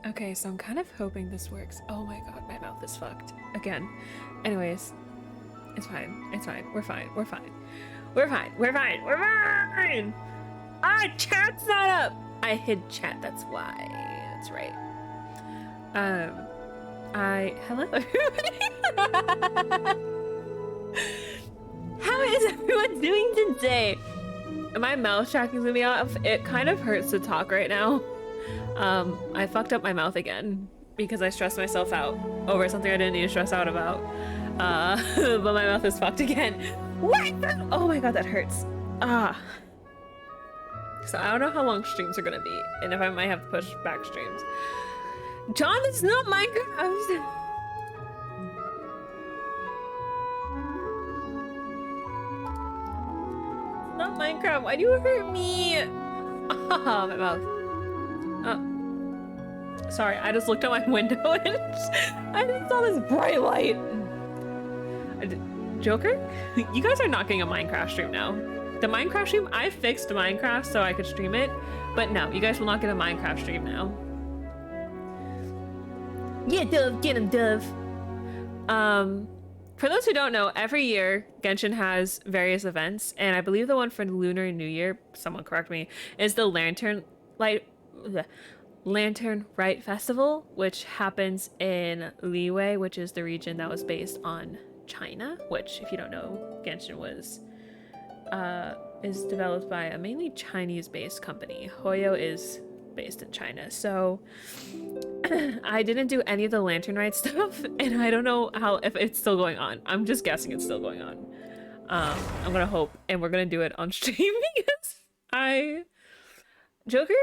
Okay, so I'm kind of hoping this works. Oh my god, my mouth is fucked. Again. Anyways, it's fine. It's fine. We're fine. We're fine. We're fine. We're fine. We're fine! Ah, chat's not up! I hid chat, that's why. That's right. Hello everybody! How is everyone doing today? My mouth tracking's gonna be off. It kind of hurts to talk right now. I fucked up my mouth again because I stressed myself out over something I didn't need to stress out about. But my mouth is fucked again. What? Oh my god, that hurts. So I don't know how long streams are gonna be, and if I might have to push back streams. John, it's not Minecraft. It's not Minecraft. Why do you hurt me? Ah, my mouth. Oh, sorry. I just looked out my window and I just saw this bright light. Joker, you guys are not getting a Minecraft stream now. The Minecraft stream, I fixed Minecraft so I could stream it, but no, you guys will not get a Minecraft stream now. Yeah, Dove, get him, Dove. For those who don't know, every year Genshin has various events, and I believe the one for Lunar New Year, someone correct me, is the Lantern Rite Festival, which happens in Liyue, which is the region that was based on China, which, if you don't know, Genshin is developed by a mainly Chinese-based company. Hoyo is based in China, so I didn't do any of the Lantern Rite stuff, and I don't know if it's still going on. I'm just guessing it's still going on. I'm gonna hope, and we're gonna do it on stream because Joker?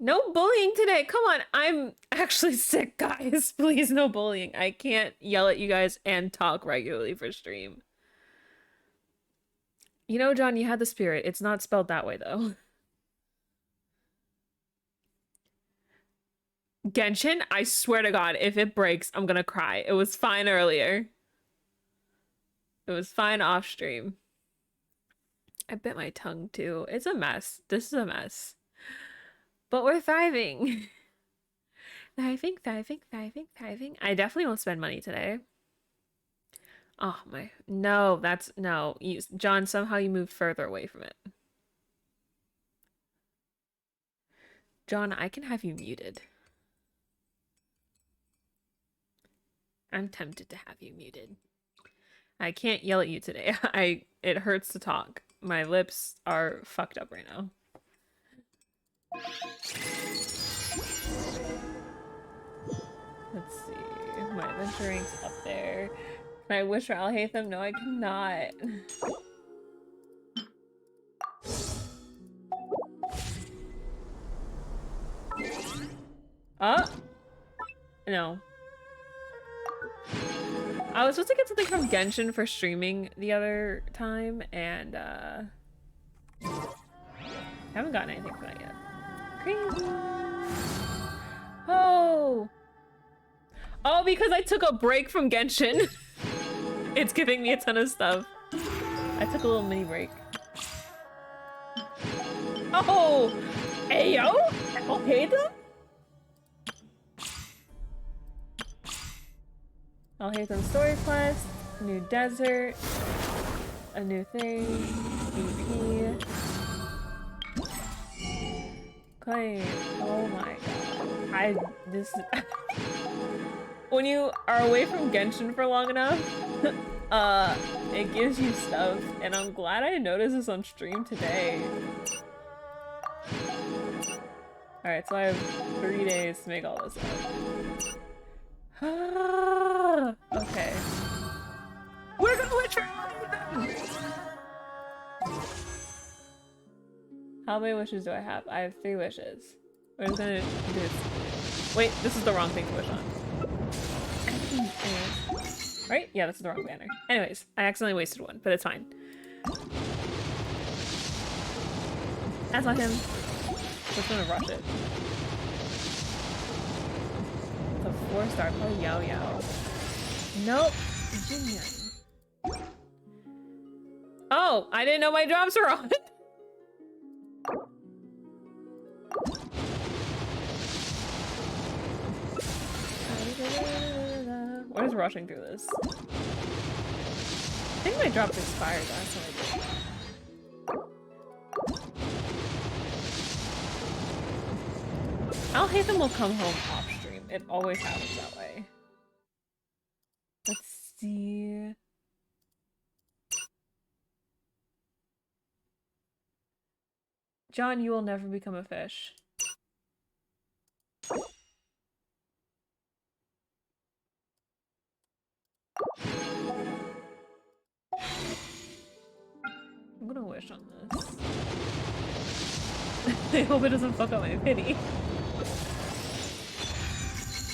No bullying today. Come on, I'm actually sick, guys. Please, no bullying. I can't yell at you guys and talk regularly for stream. You know, John, you had the spirit. It's not spelled that way, though. Genshin, I swear to God, if it breaks, I'm gonna cry. It was fine earlier. It was fine off stream. I bit my tongue, too. It's a mess. This is a mess. But we're thriving. Thriving, thriving, thriving, thriving. I definitely won't spend money today. Oh my, no, that's, no. John, somehow you moved further away from it. John, I can have you muted. I'm tempted to have you muted. I can't yell at you today. It hurts to talk. My lips are fucked up right now. Let's see. My adventure rank's up there. Can I wish for Alhaitham? No, I cannot. Oh! No. I was supposed to get something from Genshin for streaming the other time, and I haven't gotten anything for that yet. Crazy. Oh! Oh, because I took a break from Genshin. It's giving me a ton of stuff. I took a little mini break. Oh! Ayo! Alhaitham? Alhaitham story quest, new desert, a new thing, BP. Claim. Oh my god. When you are away from Genshin for long enough, it gives you stuff, and I'm glad I noticed this on stream today. Alright, so I have 3 days to make all this up. Okay. We're gonna witch her! How many wishes do I have? I have 3 wishes. We're just gonna do this. Wait, this is the wrong thing to wish on. Anyways. Right? Yeah, this is the wrong banner. Anyways, I accidentally wasted one, but it's fine. That's not him. Just gonna rush it. It's a 4-star. Oh, Yao Yao. Nope. Jinyan. Oh, I didn't know my drops were on. rushing through this. I think my drops expired last time I did. I'll hate them will come home off stream. It always happens that way. Let's see. John, you will never become a fish. I'm gonna wish on this. I hope it doesn't fuck up my pity.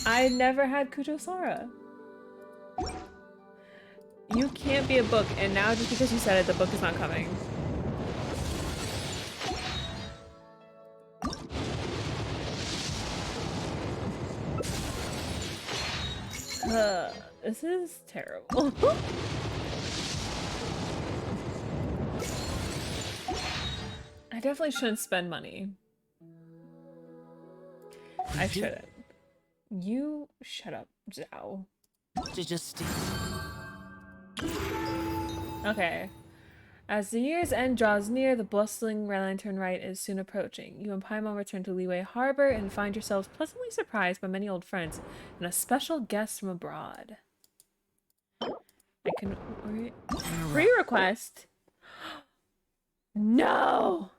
I never had Kujosara. You can't be a book, and now just because you said it, the book is not coming. This is terrible. I definitely shouldn't spend money. I shouldn't. You shut up, Zhao. Just Okay. As the year's end draws near, the bustling lantern rite is soon approaching. You and Paimon return to Liyue Harbor and find yourselves pleasantly surprised by many old friends and a special guest from abroad. I can free request. No!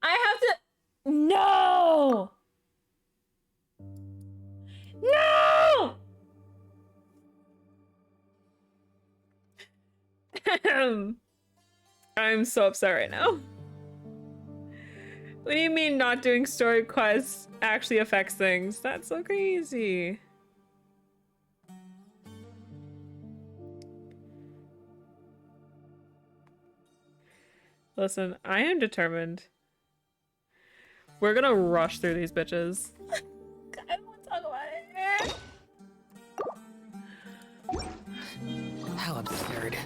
I have to. No! No! I'm so upset right now. What do you mean not doing story quests actually affects things? That's so crazy. Listen, I am determined. We're gonna rush through these bitches. I don't want to talk about it. how absurd.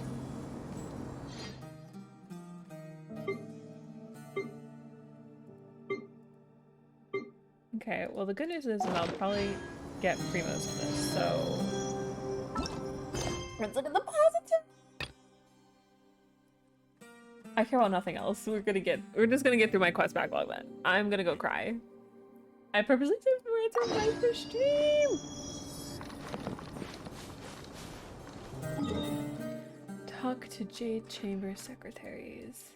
Okay, well the good news is that I'll probably get primos for this, so... Let's look at the positive! I care about nothing else. We're just gonna get through my quest backlog then. I'm gonna go cry. I purposely did prioritize the stream! Talk to Jade Chamber secretaries.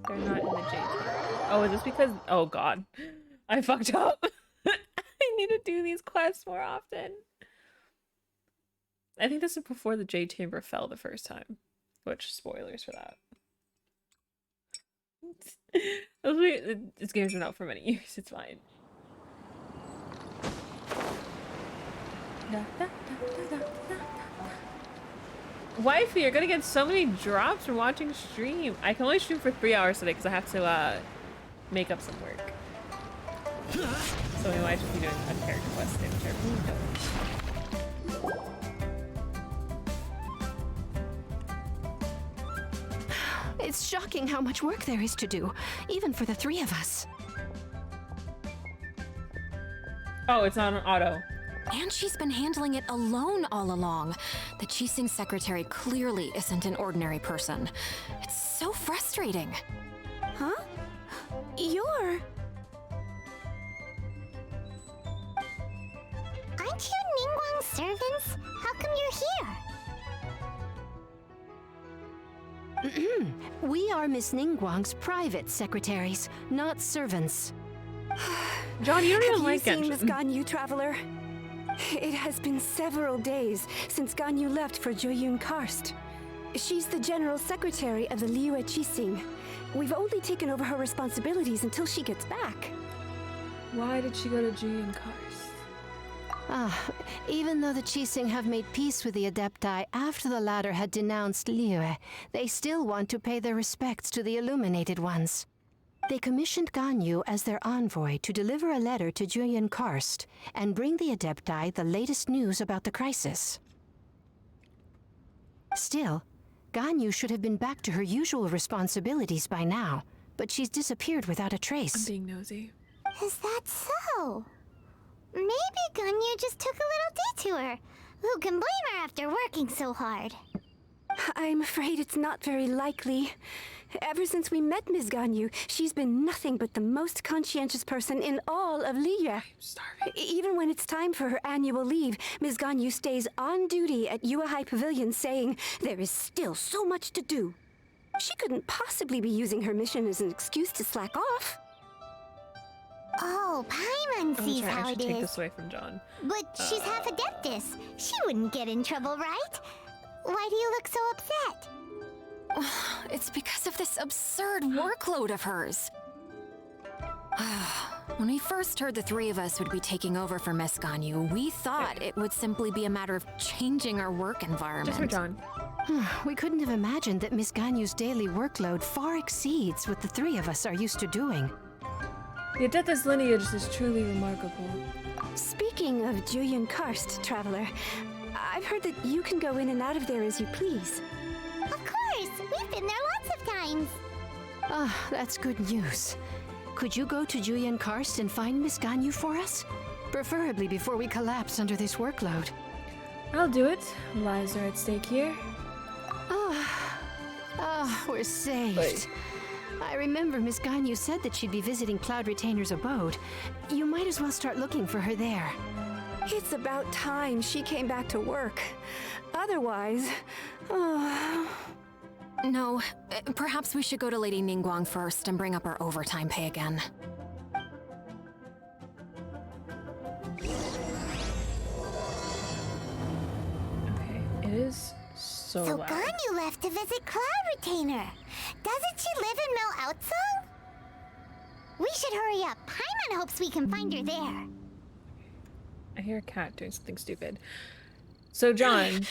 They're not in the Jade Chamber. Oh, is this because... Oh god. I fucked up. I need to do these quests more often. I think this is before the Jade Chamber fell the first time. Which, spoilers for that. This game's been out for many years, it's fine. Wifey, you're gonna get so many drops from watching stream. I can only stream for 3 hours today because I have to make up some work. So we might just be doing a character quest today, which I really don't. It's shocking how much work there is to do, even for the three of us. Oh, it's on auto. And she's been handling it alone all along. The Qixing secretary clearly isn't an ordinary person. It's so frustrating. Huh? You're... Aren't you Ningguang's servants? How come you're here? We are Miss Ningguang's private secretaries, not servants. John, you don't even like Have you seen this Genshin. Ganyu traveler? It has been several days since Ganyu left for Joyun Karst. She's the general secretary of the Liyue Qixing. We've only taken over her responsibilities until she gets back. Why did she go to Julian Karst? Even though the Qixing have made peace with the Adepti after the latter had denounced Liyue, they still want to pay their respects to the Illuminated Ones. They commissioned Ganyu as their envoy to deliver a letter to Julian Karst and bring the Adepti the latest news about the crisis. Still, Ganyu should have been back to her usual responsibilities by now, but she's disappeared without a I'm trace. being nosy. Is that so? Maybe Ganyu just took a little detour. Who can blame her after working so hard? I'm afraid it's not very likely. Ever since we met Ms. Ganyu, she's been nothing but the most conscientious person in all of Liyue. I'm starving. Even when it's time for her annual leave, Ms. Ganyu stays on duty at Yuehai Pavilion saying there is still so much to do. She couldn't possibly be using her mission as an excuse to slack off. Oh, Paimon I'm sees sorry, I how should it take is. this away from John. But she's half Adeptus. She wouldn't get in trouble, right? Why do you look so upset? It's because of this absurd workload of hers. When we first heard the three of us would be taking over for Miss Ganyu, we thought it would simply be a matter of changing our work environment. Just for John. We couldn't have imagined that Miss Ganyu's daily workload far exceeds what the three of us are used to doing. The Adeptus lineage is truly remarkable. Speaking of Jueyun Karst, Traveler, I've heard that you can go in and out of there as you please. Of course! We've been there lots of times! Ah, that's good news. Could you go to Jueyun Karst and find Miss Ganyu for us? Preferably before we collapse under this workload. I'll do it. Lives are at stake here. We're saved. I remember Miss Ganyu said that she'd be visiting Cloud Retainer's abode. You might as well start looking for her there. It's about time she came back to work. Otherwise, No, perhaps we should go to Lady Ningguang first and bring up our overtime pay again. Okay, it is so So loud. Ganyu left to visit Cloud Retainer. Doesn't she live in Mel Outsong? We should hurry up. Paimon hopes we can find her there. I hear a cat doing something stupid. So, John,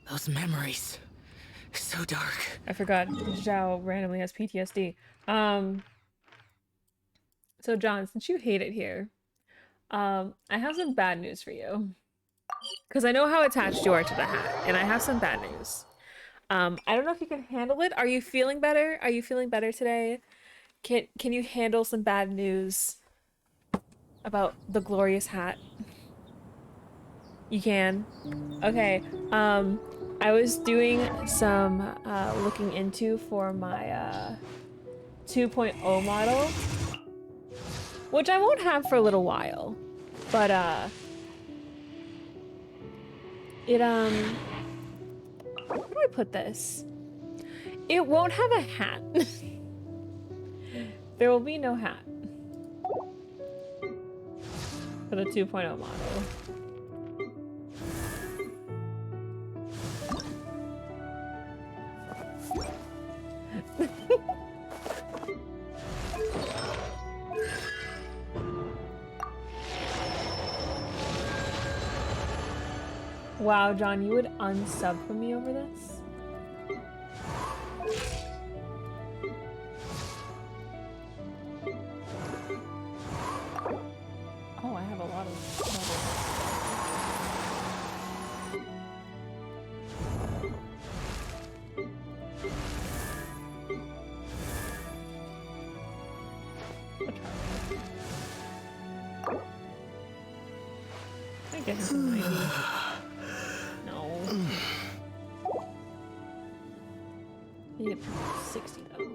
Those memories. So dark. I forgot Zhao randomly has PTSD. So, John, since you hate it here, I have some bad news for you. Because I know how attached you are to the hat, and I have some bad news. I don't know if you can handle it. Are you feeling better? Are you feeling better today? Can you handle some bad news about the glorious hat? You can? Okay. I was doing some looking into for my 2.0 model, which I won't have for a little while, but it where do I put this? It won't have a hat. There will be no hat for the 2.0 model. Wow, John, you would unsub for me over this? Oh, I have a lot of I guess it's a 90. No. You get 60 though.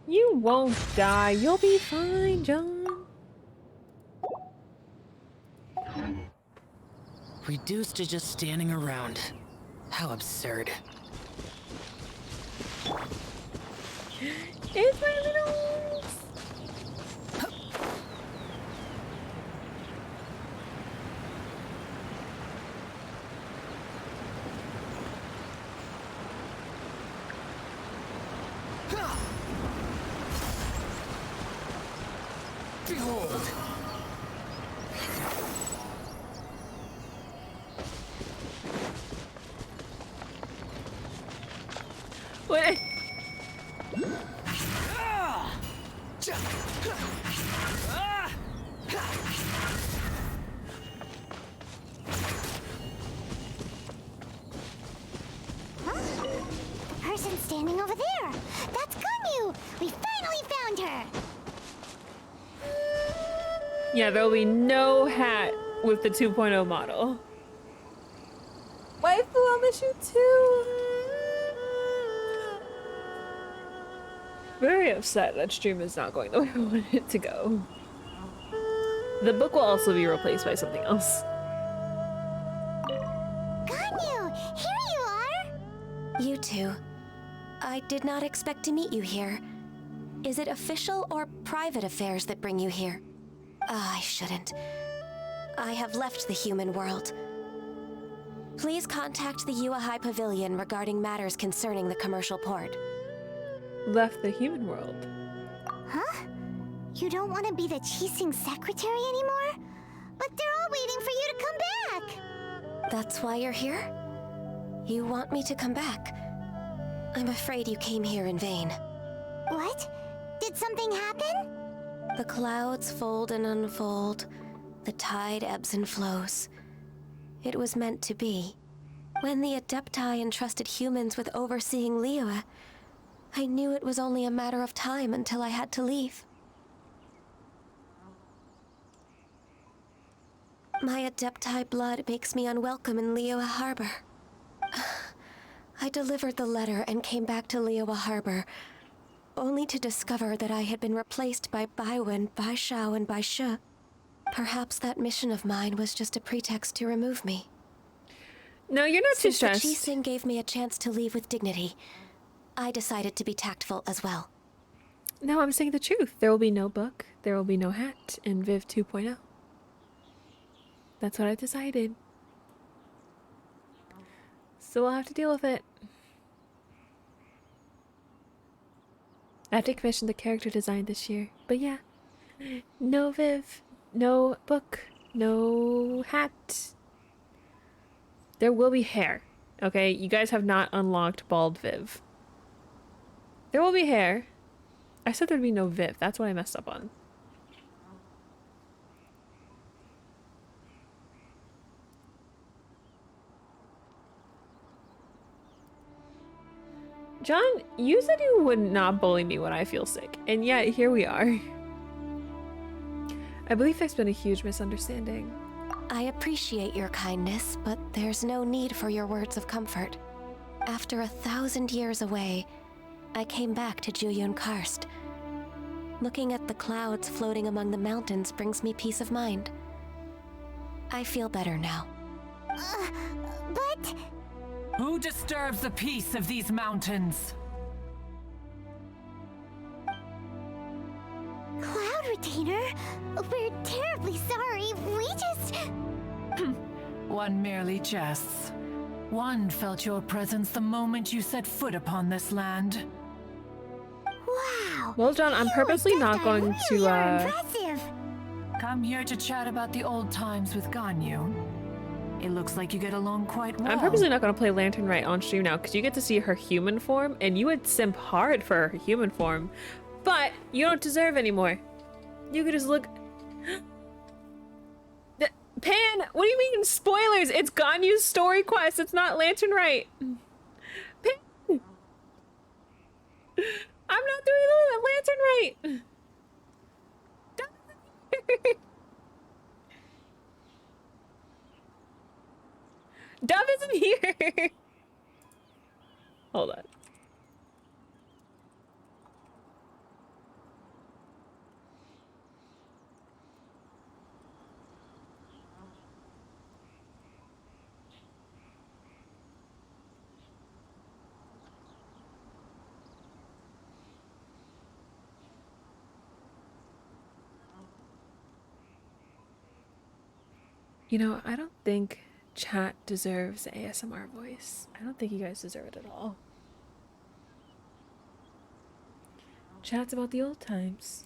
You won't die. You'll be fine, John. Reduced to just standing around. How absurd. It's my little... What? Person standing over there. That's Ganyu. We finally found her. Yeah, there will be no hat with the 2.0 model. Waifu, I'll miss you too. Very upset that stream is not going the way I wanted it to go. The book will also be replaced by something else. Ganyu, here you are. You two. I did not expect to meet you here. Is it official or private affairs that bring you here? I shouldn't. I have left the human world. Please contact the Yua High Pavilion regarding matters concerning the commercial port. Left the human world. Huh? You don't want to be the Qixing secretary anymore? But they're all waiting for you to come back. That's why you're here? You want me to come back? I'm afraid you came here in vain. What? Did something happen? The clouds fold and unfold. The tide ebbs and flows. It was meant to be. When the Adepti entrusted humans with overseeing Liyue, I knew it was only a matter of time until I had to leave. My Adepti blood makes me unwelcome in Liyue Harbor. I delivered the letter and came back to Liyue Harbor, only to discover that I had been replaced by Baiwen, Baishao, and Baishe. Perhaps that mission of mine was just a pretext to remove me. No, you're not too Since the stressed. Qixing gave me a chance to leave with dignity, I decided to be tactful as well. No, I'm saying the truth. There will be no book, there will be no hat in Viv 2.0. That's what I decided. So we'll have to deal with it. I have to commission the character design this year. But yeah, no Viv, no book, no hat. There will be hair. Okay, you guys have not unlocked bald Viv. There will be hair. I said there'd be no Viv. That's what I messed up on. John, you said you would not bully me when I feel sick, and yet here we are. I believe there's been a huge misunderstanding. I appreciate your kindness, but there's no need for your words of comfort. After 1,000 years away, I came back to Jueyun Karst. Looking at the clouds floating among the mountains brings me peace of mind. I feel better now. But... Who disturbs the peace of these mountains? Cloud Retainer, we're terribly sorry. We just... One merely jests. One felt your presence the moment you set foot upon this land. Wow. Well, John, I'm You purposely not Adepti going really to, are impressive. Come here to chat about the old times with Ganyu. It looks like you get along quite well. I'm purposely not going to play Lantern Right on stream now, because you get to see her human form, and you would simp hard for her human form. But you don't deserve anymore. You could just look... Pan, what do you mean spoilers? It's Ganyu's story quest. It's not Lantern Right. Pan. I'm not doing the Lantern Right. Dove isn't here. Hold on. You know, I don't think chat deserves ASMR voice. I don't think you guys deserve it at all. Chat's about the old times.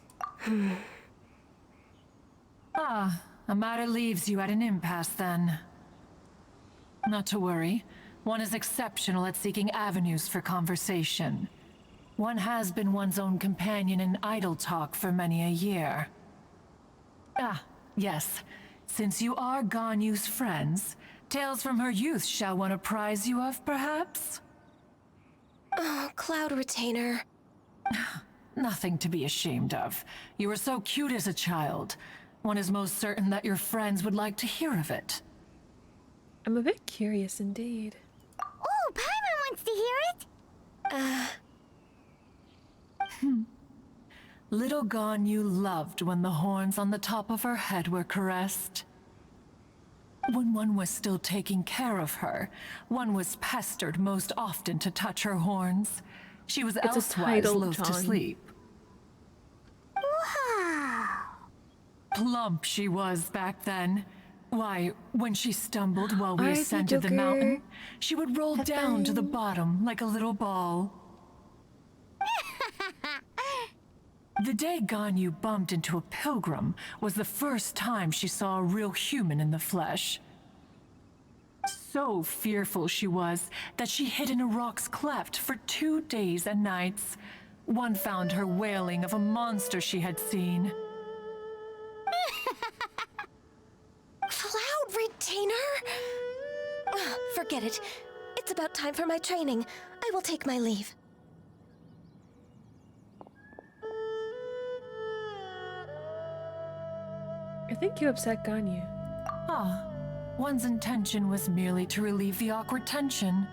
Ah, a matter leaves you at an impasse then. Not to worry. One is exceptional at seeking avenues for conversation. One has been one's own companion in idle talk for many a year. Ah, yes. Since you are Ganyu's friends, tales from her youth shall one apprise you of, perhaps? Oh, Cloud Retainer. Nothing to be ashamed of. You were so cute as a child. One is most certain that your friends would like to hear of it. I'm a bit curious indeed. Oh, Paimon wants to hear it. Little Ganyu loved when the horns on the top of her head were caressed. When one was still taking care of her, one was pestered most often to touch her horns. She was It's a elsewise title, loath to John. sleep. Wow. Plump she was back then. Why, when she stumbled while we R.I.P. ascended the Joker. mountain, she would roll down to the bottom like a little ball. The day Ganyu bumped into a pilgrim was the first time she saw a real human in the flesh. So fearful she was that she hid in a rock's cleft for 2 days and nights. One found her wailing of a monster she had seen. Cloud Retainer? Forget it. It's about time for my training. I will take my leave. I think you upset Ganyu. Ah, one's intention was merely to relieve the awkward tension.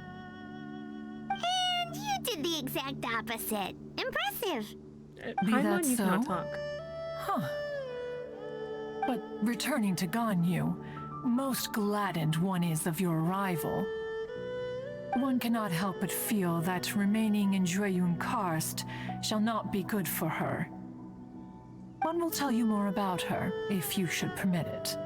And you did the exact opposite. Impressive. Be that Paimon, you cannot so? talk. Huh. But returning to Ganyu, most gladdened one is of your arrival. One cannot help but feel that remaining in Jueyun Karst shall not be good for her. One will tell you more about her, if you should permit it.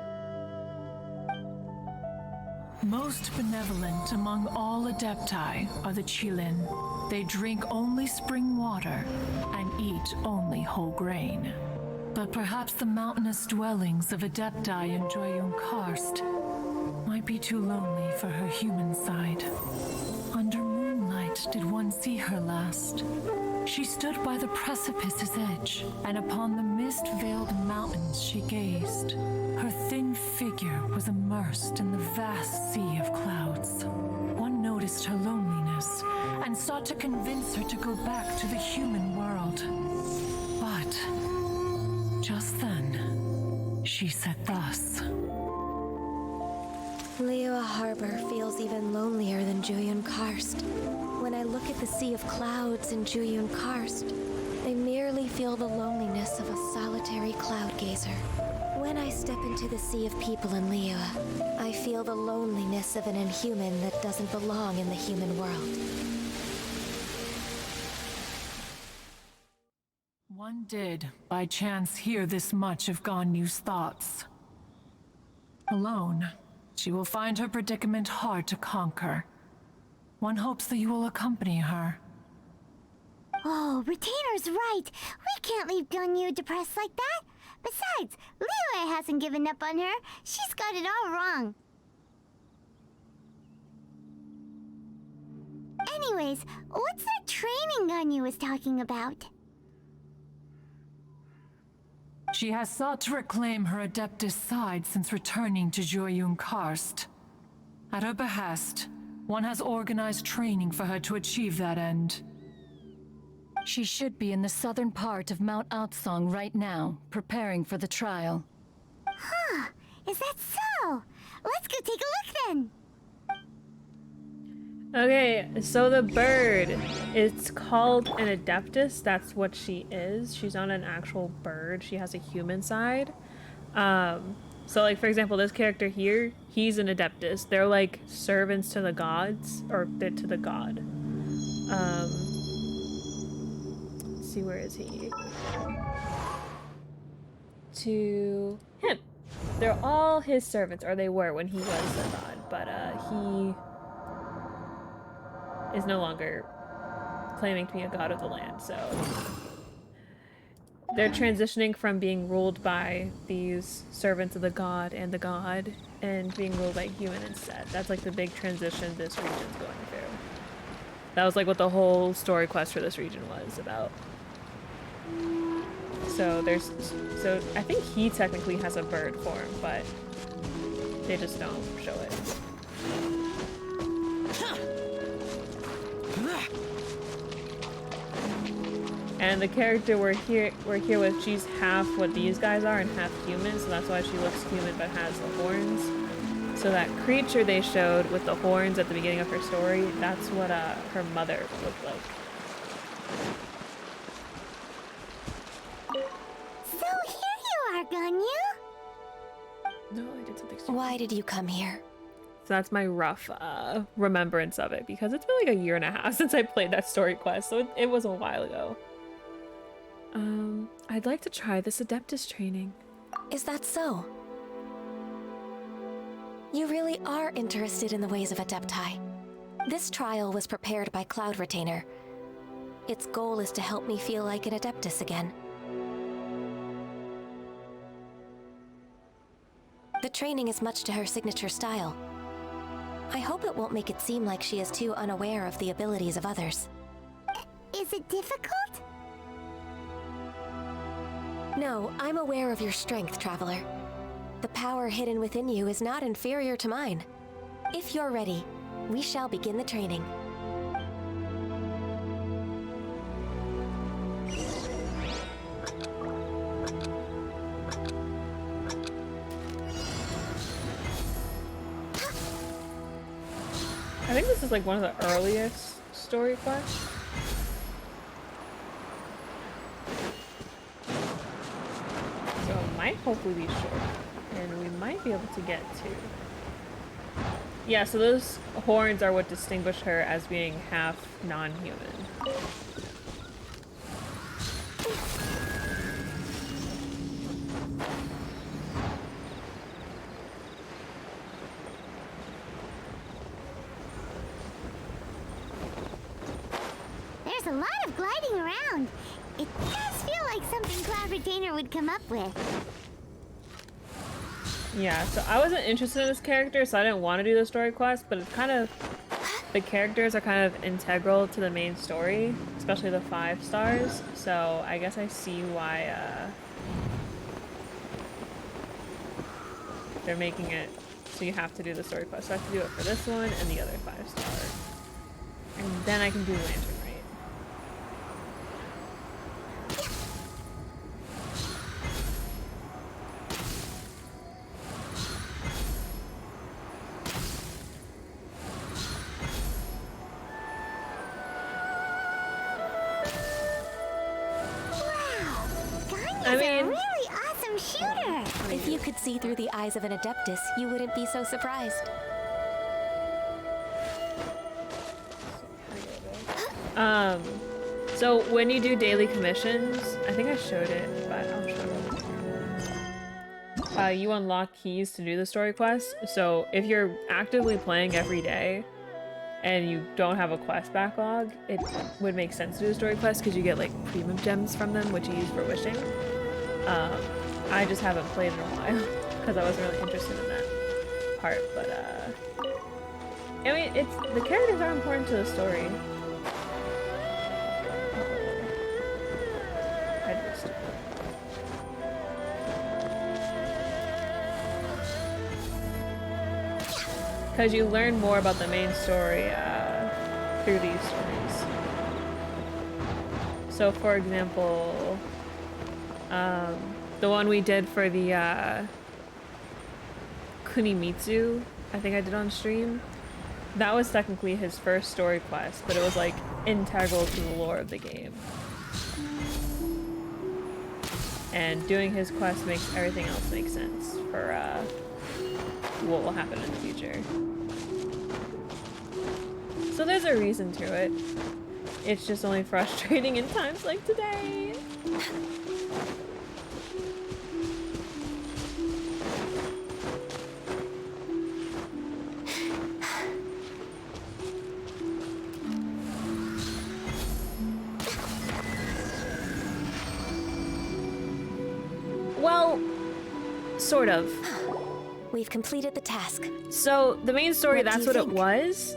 Most benevolent among all Adepti are the Qilin. They drink only spring water and eat only whole grain. But perhaps the mountainous dwellings of Adepti in Jueyun Karst might be too lonely for her human side. Under moonlight did one see her last. She stood by the precipice's edge, and upon the mist-veiled mountains she gazed. Her thin figure was immersed in the vast sea of clouds. One noticed her loneliness, and sought to convince her to go back to the human world. But just then, she said thus. Liyue Harbor feels even lonelier than Jueyun Karst. When I look at the sea of clouds in Jueyun Karst, I merely feel the loneliness of a solitary cloud gazer. When I step into the sea of people in Liyue, I feel the loneliness of an inhuman that doesn't belong in the human world. One did, by chance, hear this much of Ganyu's thoughts. Alone, she will find her predicament hard to conquer. One hopes that you will accompany her. Oh, Retainer's right. We can't leave Ganyu depressed like that. Besides, Liyue hasn't given up on her. She's got it all wrong. Anyways, what's that training Ganyu was talking about? She has sought to reclaim her Adeptus side since returning to Jueyun Karst. At her behest, one has organized training for her to achieve that end. She should be in the southern part of Mount Aotsong right now, preparing for the trial. Huh, is that so? Let's go take a look then. Okay, so the bird, it's called an Adeptus. That's what she is. She's not an actual bird. She has a human side. So like, for example, this character here, he's an Adeptus. They're like servants to the gods, or to the god. Let's see, where is he? To him. They're all his servants, or they were when he was a god, but he is no longer claiming to be a god of the land, so they're transitioning from being ruled by these servants of the god and being ruled by human instead. That's like the big transition this region's going through. That was like what the whole story quest for this region was about. So so I think he technically has a bird form, but they just don't show it. And the character we're here with, she's half what these guys are and half human, so that's why she looks human but has the horns. So that creature they showed with the horns at the beginning of her story, that's what her mother looked like. So here you are, Ganyu. No, I did something stupid. Why did you come here? So that's my rough remembrance of it, because it's been like a year and a half since I played that story quest, so it was a while ago. I'd like to try this Adeptus training. Is that so? You really are interested in the ways of Adepti. This trial was prepared by Cloud Retainer. Its goal is to help me feel like an Adeptus again. The training is much to her signature style. I hope it won't make it seem like she is too unaware of the abilities of others. Is it difficult? No, I'm aware of your strength, Traveler. The power hidden within you is not inferior to mine. If you're ready, we shall begin the training. I think this is like one of the earliest story quests. So it might hopefully be short, and we might be able to get to. Yeah, so those horns are what distinguish her as being half non-human. There's a lot of gliding around. It does feel like something Cloud Retainer would come up with. Yeah, so I wasn't interested in this character, so I didn't want to do the story quest, but it's kind of... The characters are kind of integral to the main story, especially the 5 stars, so I guess I see why they're making it so you have to do the story quest. So I have to do it for this one and the other 5-star. And then I can do Lantern Rite. A really awesome shooter! If you could see through the eyes of an Adeptus, you wouldn't be so surprised. So when you do daily commissions, I think I showed it, but I'll show it. You unlock keys to do the story quest. So if you're actively playing every day and you don't have a quest backlog, it would make sense to do the story quest because you get like premium gems from them, which you use for wishing. I just haven't played in a while because I wasn't really interested in that part, but I mean, the characters are important to the story. Because you learn more about the main story through these stories. So, for example, the one we did for the Kunimitsu, I think I did on stream, that was technically his first story quest, but it was like integral to the lore of the game. And doing his quest makes everything else make sense for what will happen in the future. So there's a reason to it. It's just only frustrating in times like today. Sort of. We've completed the task. So the main story, What do that's you what it think? was.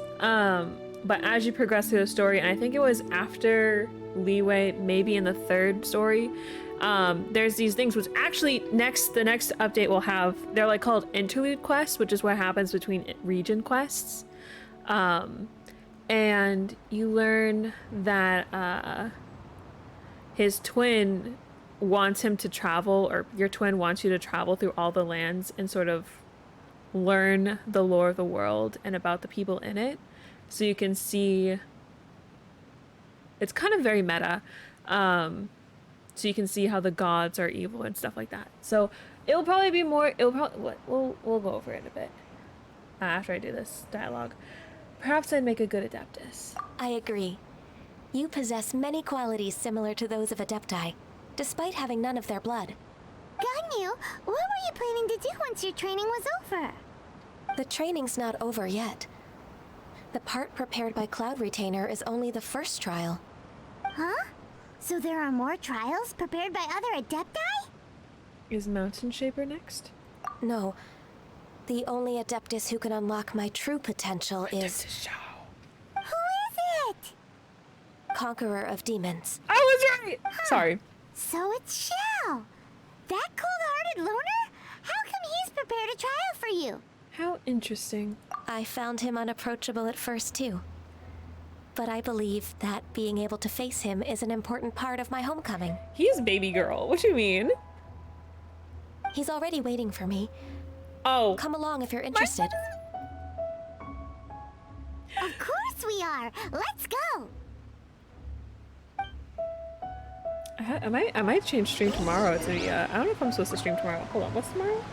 But as you progress through the story, and I think it was after Liyue, maybe in the third story, there's these things which actually the next update will have, they're like called interlude quests, which is what happens between region quests. And you learn that his twin wants him to travel, or your twin wants you to travel through all the lands and sort of learn the lore of the world and about the people in it, so you can see, it's kind of very meta, so you can see how the gods are evil and stuff like that. So it'll probably be more, we'll go over it a bit after I do this dialogue. Perhaps I'd make a good adeptus. I agree. You possess many qualities similar to those of Adepti, despite having none of their blood. Ganyu, what were you planning to do once your training was over? The training's not over yet. The part prepared by Cloud Retainer is only the first trial. Huh? So there are more trials prepared by other Adepti? Is Mountain Shaper next? No. The only Adeptus who can unlock my true potential is Who is it? Conqueror of Demons. I was right! Sorry. So it's Xiao. That cold-hearted loner? How come he's prepared a trial for you? How interesting. I found him unapproachable at first, too. But I believe that being able to face him is an important part of my homecoming. He's baby girl. What do you mean? He's already waiting for me. Oh. Come along if you're interested. Of course we are. Let's go. I might change stream tomorrow to be, I don't know if I'm supposed to stream tomorrow. Hold on, what's tomorrow?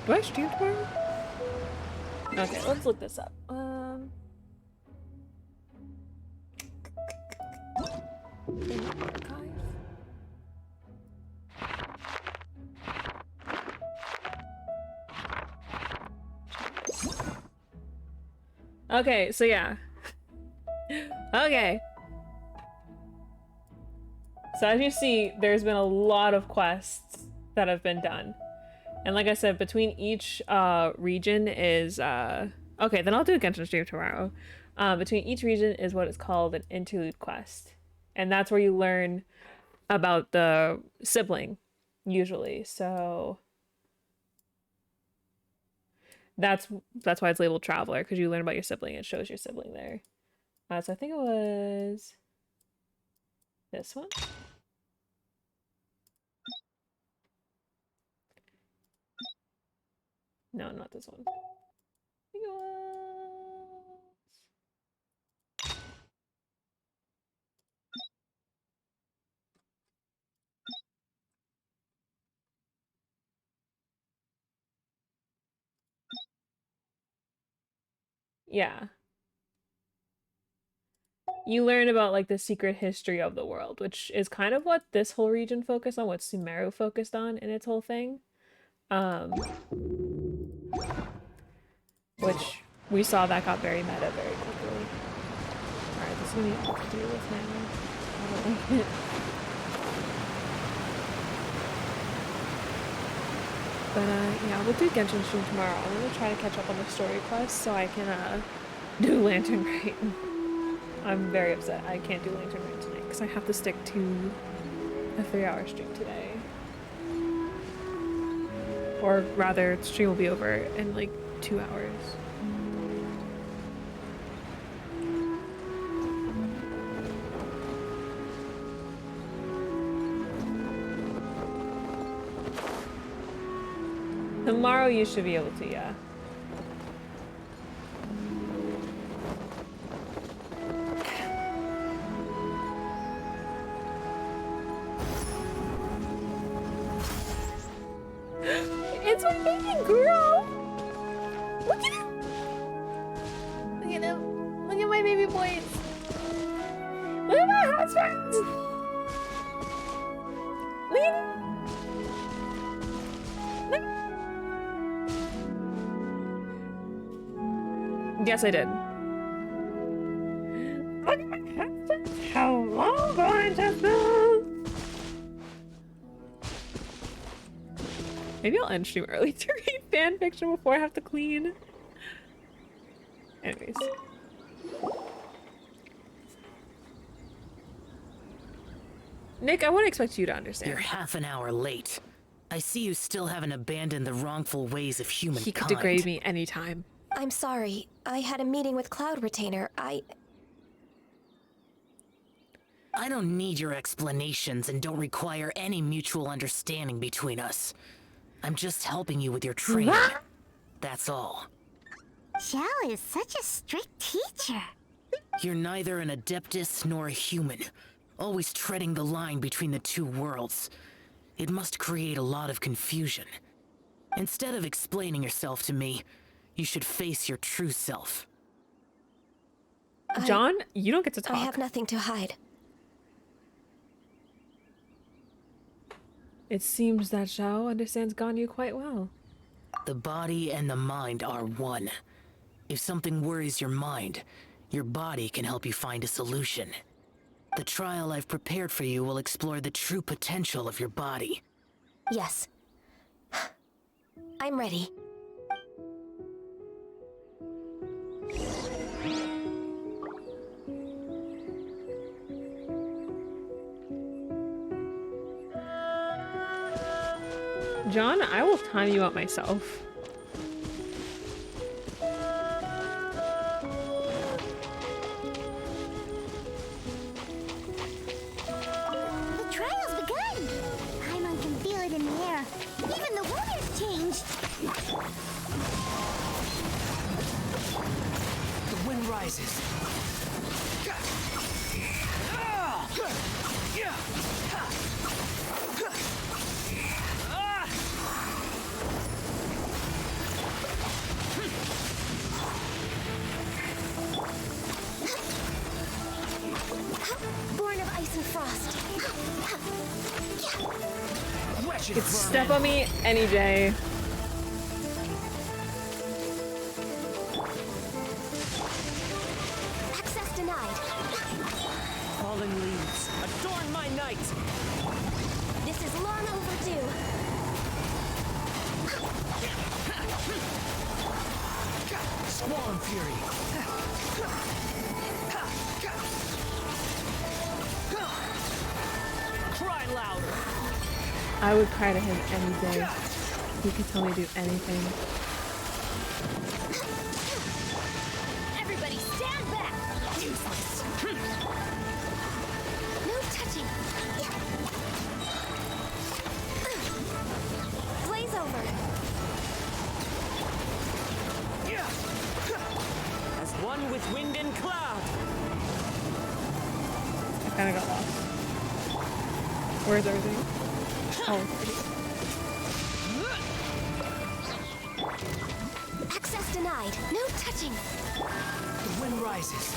Do I stream tomorrow? Okay, let's look this up. In the archive. Okay, so yeah. Okay. So as you see, there's been a lot of quests that have been done. And like I said, between each region is okay, then I'll do a Genshin stream tomorrow. Between each region is what is called an interlude quest. And that's where you learn about the sibling, usually. So that's why it's labeled Traveler, because you learn about your sibling. It shows your sibling there. So I think it was this one. No, not this one. I think it was... Yeah. You learn about like the secret history of the world, which is kind of what this whole region focused on, what Sumeru focused on in its whole thing. Which we saw that got very meta very quickly. Alright, this is gonna be hard to deal with now. I don't like it. But yeah, we'll do Genshin stream tomorrow. I'm gonna try to catch up on the story quest so I can do Lantern Raid. I'm very upset I can't do Lantern Raid tonight because I have to stick to a 3-hour stream today. Or rather, stream will be over in like 2 hours. Tomorrow you should be able to, yeah. It's my baby girl! Look at him! Look at him! Look at my baby boys! Look at my husband! Look at him! Yes, I did. Look at my husband! Hello, boy, Justin! Maybe I'll end stream early to read fan fiction before I have to clean. Anyways. Nick, I wouldn't expect you to understand. You're half an hour late. I see you still haven't abandoned the wrongful ways of humankind. He could degrade me anytime. I'm sorry. I had a meeting with Cloud Retainer. I don't need your explanations and don't require any mutual understanding between us. I'm just helping you with your training. That's all. Xiao is such a strict teacher. You're neither an Adeptus nor a human, always treading the line between the two worlds. It must create a lot of confusion. Instead of explaining yourself to me, you should face your true self. John, you don't get to talk. I have nothing to hide. It seems that Xiao understands Ganyu quite well. The body and the mind are one. If something worries your mind, your body can help you find a solution. The trial I've prepared for you will explore the true potential of your body. Yes. I'm ready. John, I will time you out myself. The trial's begun. Paimon can feel it in the air. Even the weather's changed. The wind rises. Born of ice and frost. Wretched It's step on me any day. Access denied. falling leaves adorn my night. This is long overdue. Squall fury. Cry louder. I would cry to him any day. He could tell me to do anything. Everybody stand back! Useless. No touching! Blaze over! As one with wind and cloud. I kind of got lost. Where's everything? Oh, Access denied. No touching. The wind rises.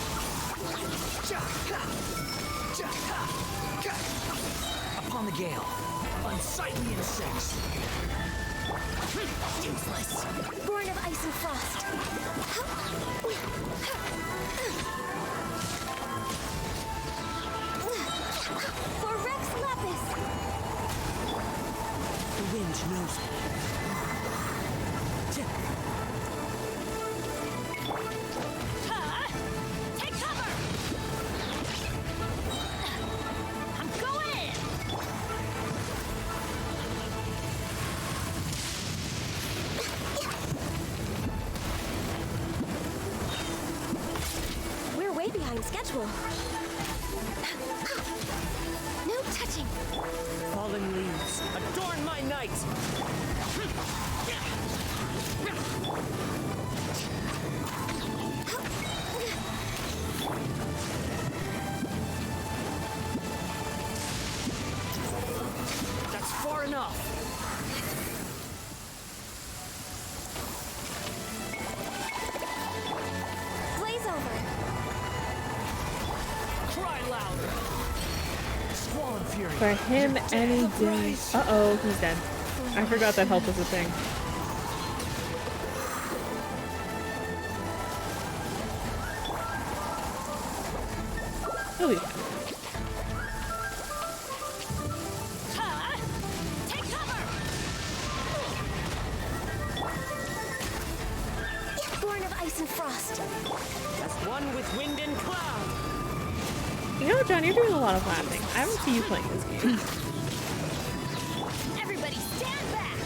Upon the gale, unsightly insects. Useless. Born of ice and frost. For Rex Lapis! The wind knows me. Take cover! I'm going in! We're way behind schedule. No touching. Fallen leaves adorn my night. That's far enough. Blaze over. Cry louder. Squall and fury. for him any day. Uh-oh, he's dead. I forgot that health was a thing. He'll be fine. Take cover! frost. As one with wind and cloud. You know, John, you're doing a lot of laughing. I don't see you playing this game. Everybody stand back!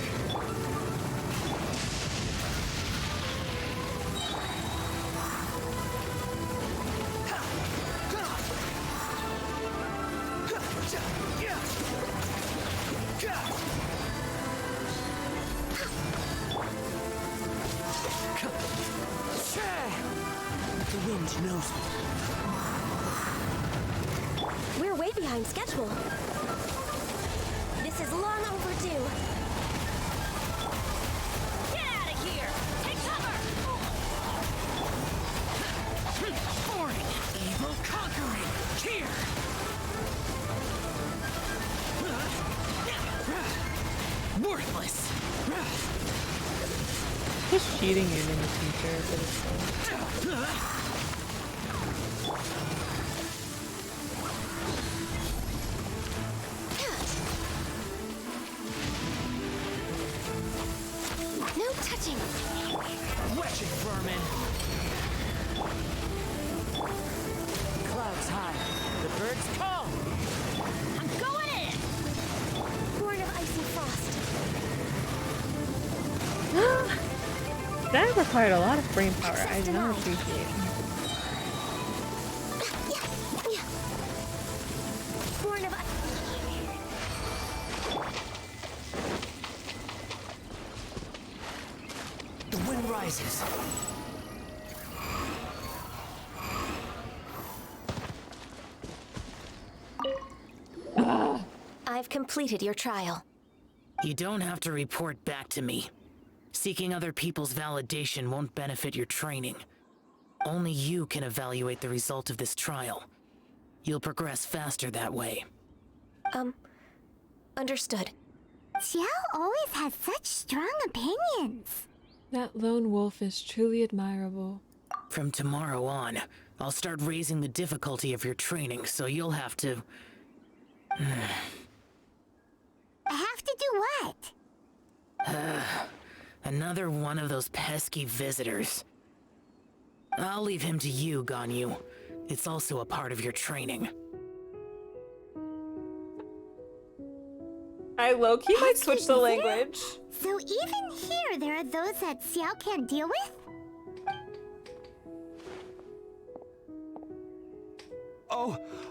The wind knows me. We're way behind schedule. This is long overdue. Get out of here! Take cover! Boring, evil, conquering. Here. Worthless. Just cheating you in the future, but it's fun. No touching! Wretched vermin. Clouds high. The birds call. I'm going in! Born of icy frost. That required a lot of brain power. I do not appreciate. Born of The wind rises. I've completed your trial. You don't have to report back to me. Seeking other people's validation won't benefit your training. Only you can evaluate the result of this trial. You'll progress faster that way. Understood. Xiao always has such strong opinions. That lone wolf is truly admirable. From tomorrow on, I'll start raising the difficulty of your training, so you'll have to... I have to do what? Another one of those pesky visitors. I'll leave him to you, Ganyu. It's also a part of your training. I low-key might switch the language. So even here, there are those that Xiao can't deal with?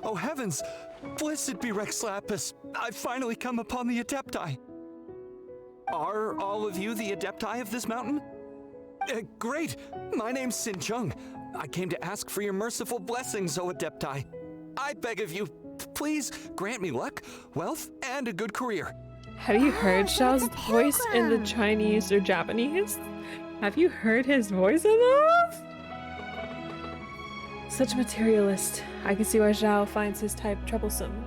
Oh heavens! Blessed be Rex Lapis! I've finally come upon the Adepti! Are all of you the Adepti of this mountain? Great! My name's Sin Chung. I came to ask for your merciful blessings, O Adepti. I beg of you, please grant me luck, wealth, and a good career. Have you heard Xiao's the voice in the pilgrim. Chinese or Japanese? Have you heard his voice in those? Such a materialist. I can see why Xiao finds his type troublesome.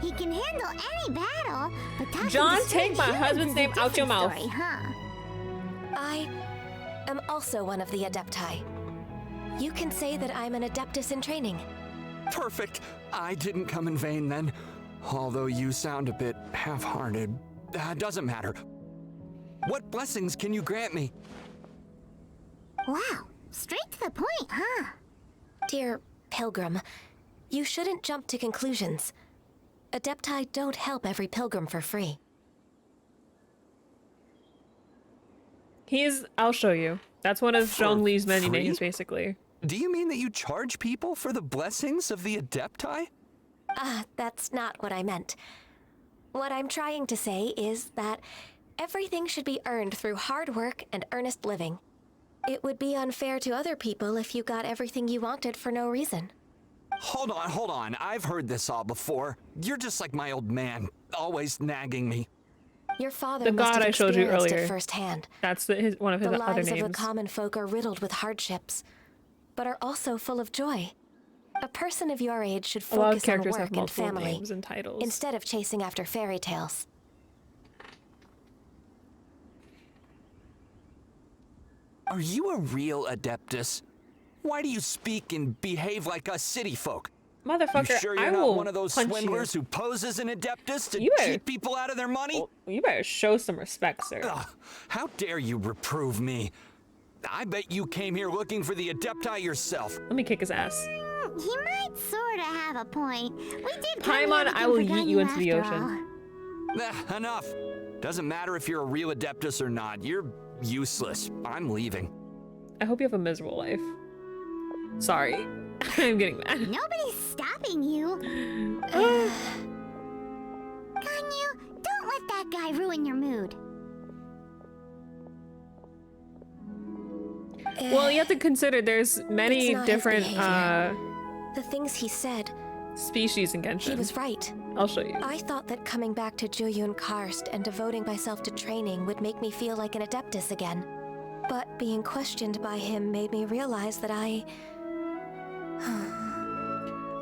He can handle any battle, but talking John, to take strange my humans husband's is a name out your different mouth. story, huh? I am also one of the Adepti. You can say that I'm an Adeptus in training. Perfect. I didn't come in vain then. Although you sound a bit half-hearted. Doesn't matter. What blessings can you grant me? Wow, straight to the point, huh? Dear Pilgrim, you shouldn't jump to conclusions. Adepti don't help every pilgrim for free. I'll show you. That's one of For Zhongli's many free? names, basically. Do you mean that you charge people for the blessings of the Adepti? That's not what I meant. What I'm trying to say is that everything should be earned through hard work and earnest living. It would be unfair to other people if you got everything you wanted for no reason. Hold on. I've heard this all before. You're just like my old man, always nagging me. Your father The must god have I showed you experienced earlier. it firsthand. That's one of his The other lives of the names. common folk are riddled with hardships, but are also full of joy. A person of your age should A lot of focus on characters have work and multiple family, names and titles. instead of chasing after fairy tales. Are you a real Adeptus? Why do you speak and behave like us city folk? Motherfucker, You sure you're I not will one of those punch swindlers you. who pose as an Adeptus to You better- cheat people out of their money? Well, you better show some respect, sir. Ugh, how dare you reprove me? I bet you came here looking for the Adepti yourself. Let me kick his ass. He might sorta have a point. We did Paimon, I will yeet you into the ocean. Nah, enough. Doesn't matter if you're a real Adeptus or not. You're useless. I'm leaving. I hope you have a miserable life. Sorry. I'm getting mad. Nobody's stopping you. Ganyu, don't let that guy ruin your mood. Well, you have to consider there's many It's not his different behavior. The things he said, species in Genshin. he was right. I'll show you. I thought that coming back to Jueyun Karst and devoting myself to training would make me feel like an Adeptus again. But being questioned by him made me realize that I...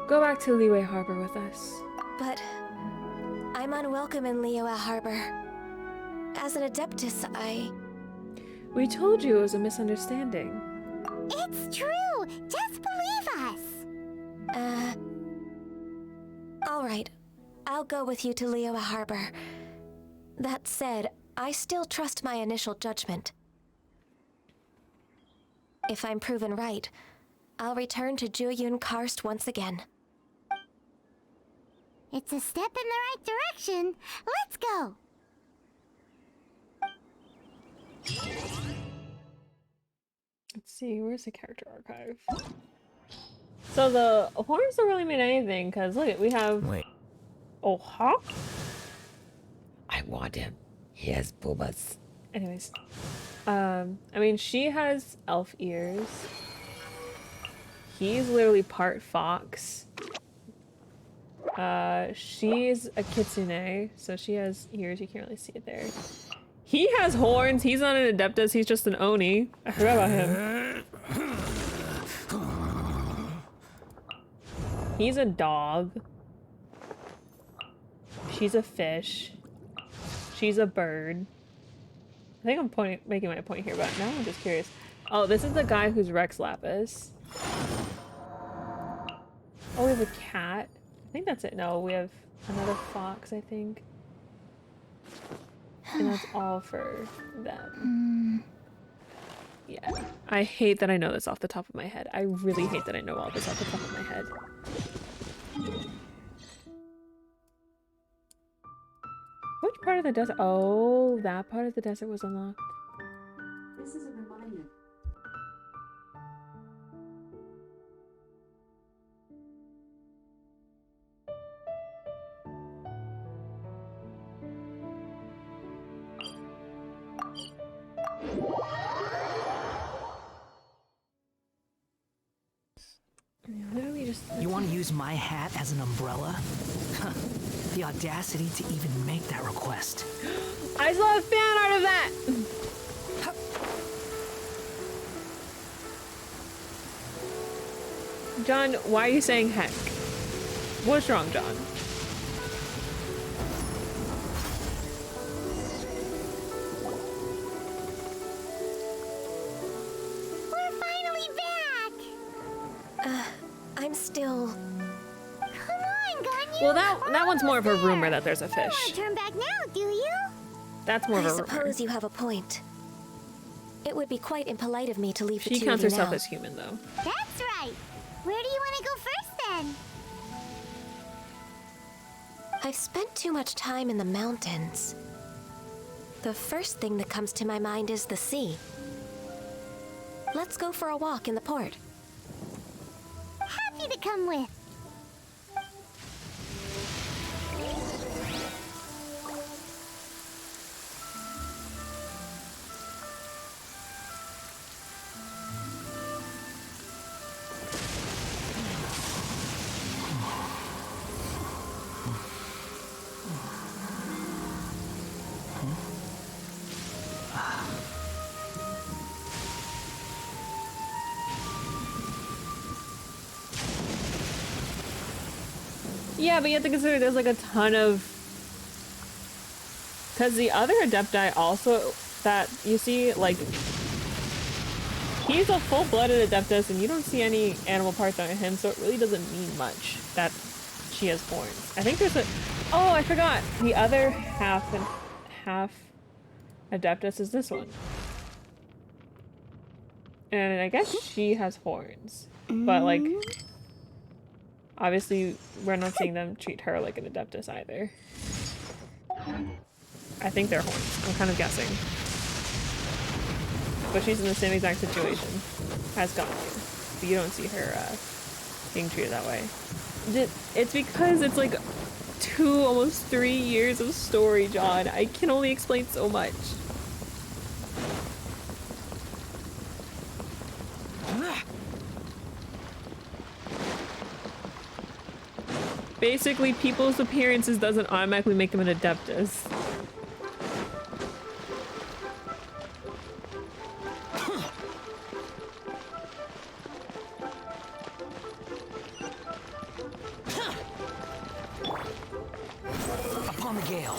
Go back to Liyue Harbor with us. But I'm unwelcome in Liyue Harbor. As an Adeptus, We told you it was a misunderstanding. It's true. Just believe us. All right. I'll go with you to Liyue Harbor. That said, I still trust my initial judgment. If I'm proven right, I'll return to Jueyun Karst once again. It's a step in the right direction. Let's go. Let's see, where's the character archive? So the horns don't really mean anything, because look, we have... Wait. Oh, huh? I want him. He has boobas. Anyways. I mean, she has elf ears. He's literally part fox. She's a kitsune, so she has ears. You can't really see it there. He has horns. He's not an Adeptus. He's just an Oni. I forgot about him. He's a dog. She's a fish. She's a bird. I think I'm making my point here, but now I'm just curious. Oh, this is the guy who's Rex Lapis. Oh, we have a cat. I think that's it. No, we have another fox, I think. And that's all for them. Yeah. I hate that I know this off the top of my head. I really hate that I know all this off the top of my head. Which part of the desert? Oh, that part of the desert was unlocked. This is a reminder. Literally just... You want to use my hat as an umbrella? Huh. The audacity to even make that request. I saw a fan art of that! John, why are you saying heck? What's wrong, John? We're finally back. I'm still... Come on, Ganyu. Well, that one's more of a rumor that there's a You don't fish. want to turn back now, do you? That's more of I a rumor. suppose you have a point. It would be quite impolite of me to leave the She two counts of you herself now. as human, though. That's right. Where do you want to go first, then? I've spent too much time in the mountains. The first thing that comes to my mind is the sea. Let's go for a walk in the port. Happy to come with. Yeah, but you have to consider there's like a ton of... Because the other Adepti also that you see, like... He's a full-blooded Adeptus and you don't see any animal parts on him, so it really doesn't mean much that she has horns. I think there's a... Oh, I forgot! The other half and half Adeptus is this one. And I guess she has horns. But, like, obviously we're not seeing them treat her like an Adeptus either. I think they're horns. I'm kind of guessing. But she's in the same exact situation as Ganyu. But you don't see her being treated that way. It's because it's like 2, almost 3 years of story, John. I can only explain so much. Basically, people's appearances doesn't automatically make them an Adeptus. Upon the gale.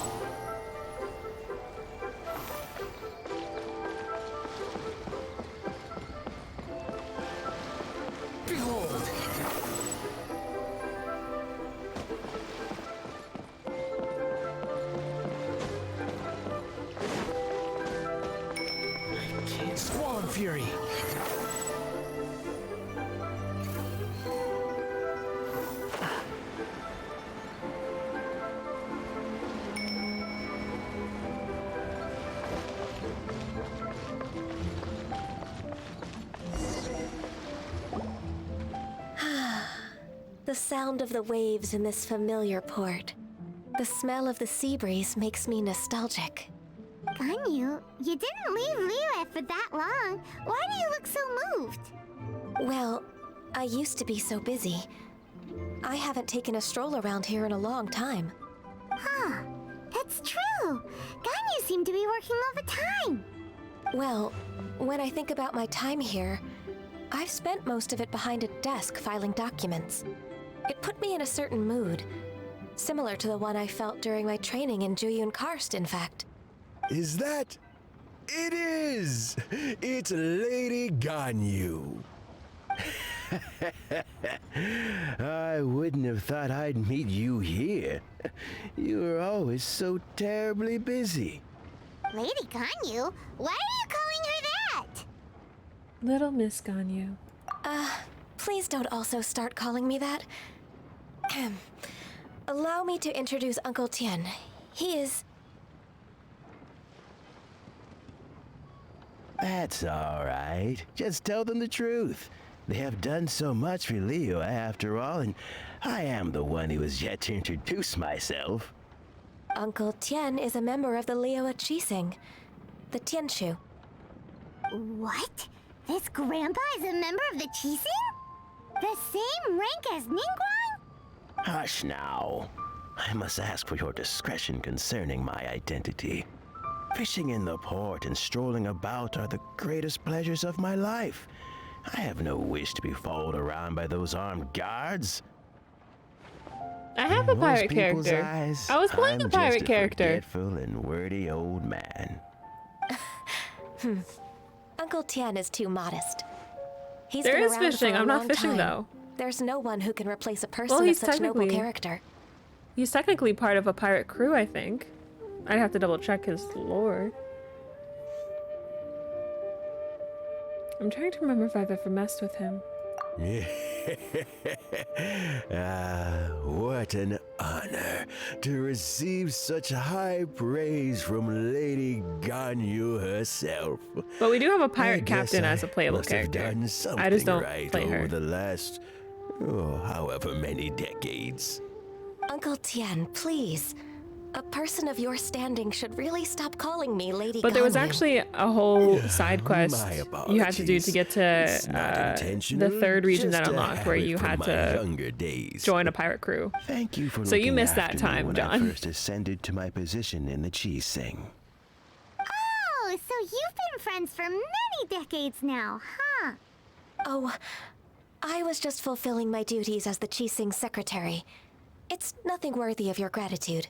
Behold. Squall and fury. The sound of the waves in this familiar port. The smell of the sea breeze makes me nostalgic. Ganyu, you didn't leave Liyue for that long. Why do you look so moved? Well, I used to be so busy. I haven't taken a stroll around here in a long time. Huh, that's true. Ganyu seemed to be working all the time. Well, when I think about my time here, I've spent most of it behind a desk filing documents. It put me in a certain mood, similar to the one I felt during my training in Juyun Karst, in fact. Is that? It is! It's Lady Ganyu. I wouldn't have thought I'd meet you here. You were always so terribly busy. Lady Ganyu? Why are you calling her that? Little Miss Ganyu. Please don't also start calling me that. Allow me to introduce Uncle Tian. He is... That's all right. Just tell them the truth. They have done so much for Liyue after all, and I am the one who has yet to introduce myself. Uncle Tian is a member of the Liyue Qixing, the Tianshu. What? This grandpa is a member of the Qixing? The same rank as Ningguang? Hush now. I must ask for your discretion concerning my identity. Fishing in the port and strolling about are the greatest pleasures of my life. I have no wish to be followed around by those armed guards. I have a pirate character. I was playing a pirate character. Forgetful and wordy old man. Uncle Tian is too modest. He's There been is around fishing. for a I'm not long fishing time. though. There's no one who can replace a person Well, of he's such noble technically- character. He's technically part of a pirate crew, I think. I'd have to double check his lore. I'm trying to remember if I've ever messed with him. What an honor to receive such high praise from Lady Ganyu herself. But we do have a I pirate guess captain I as a playable must have character. done something I just don't right play over her. the last, however many decades. Uncle Tian, please. A person of your standing should really stop calling me Lady But there was Ganyu. actually a whole side quest My you had to do to get to It's not the intentional, third region just that a unlocked, where habit you from had my to younger days. join a pirate crew. Thank you for So you looking missed that after me time, when John. I first ascended to my position in the Qixing. Oh, so you've been friends for many decades now, huh? Oh, I was just fulfilling my duties as the Qixing secretary. It's nothing worthy of your gratitude.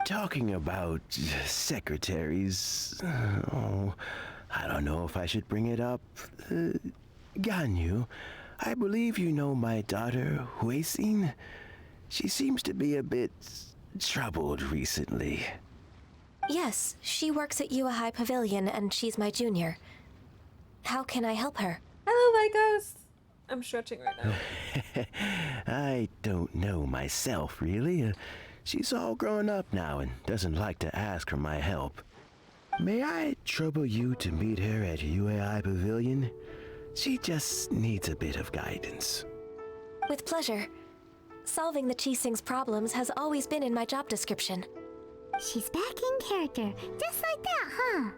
Talking about secretaries, I don't know if I should bring it up. Ganyu, I believe you know my daughter, Huixin. She seems to be a bit troubled recently. Yes, she works at Yuehai Pavilion and she's my junior. How can I help her? Hello, Lycos. I'm stretching right now. I don't know myself, really. She's all grown up now and doesn't like to ask for my help. May I trouble you to meet her at UAI Pavilion? She just needs a bit of guidance. With pleasure. Solving the Qixing's problems has always been in my job description. She's back in character, just like that, huh?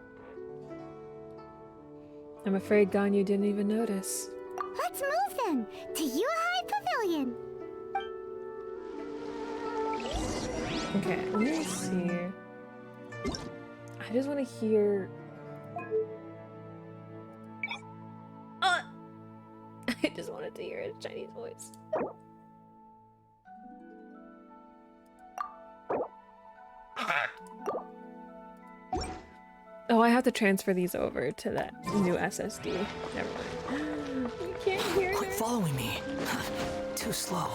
I'm afraid Ganyu didn't even notice. Let's move then, to UAI Pavilion. Okay, let me see. I just want to hear... I just wanted to hear his Chinese voice. Oh, I have to transfer these over to that new SSD. Never mind. You can't hear Quit following me. Too slow.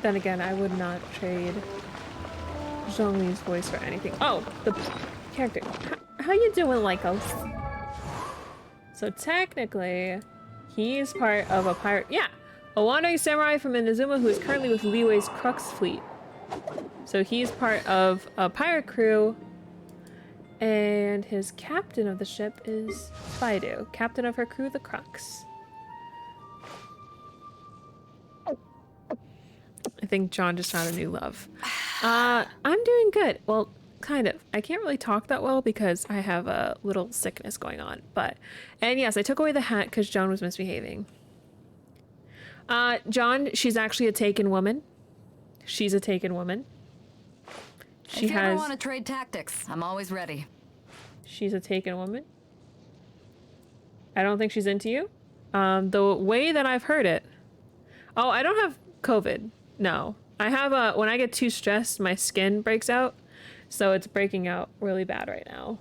Then again, I would not trade Zhongli's voice for anything. Oh, the character. How you doing, Lycos? So technically, he's part of a pirate. Yeah, a wandering samurai from Inazuma who is currently with Liyue's Crux fleet. So he's part of a pirate crew, and his captain of the ship is Baidu, captain of her crew, the Crux. I think John just found a new love. I'm doing good. Well, kind of. I can't really talk that well because I have a little sickness going on. And yes, I took away the hat because John was misbehaving. John, she's actually a taken woman. She's a taken woman. If you ever want to trade tactics, I'm always ready. She's a taken woman. I don't think she's into you. The way that I've heard it. Oh, I don't have COVID. No. I have when I get too stressed, my skin breaks out. So it's breaking out really bad right now.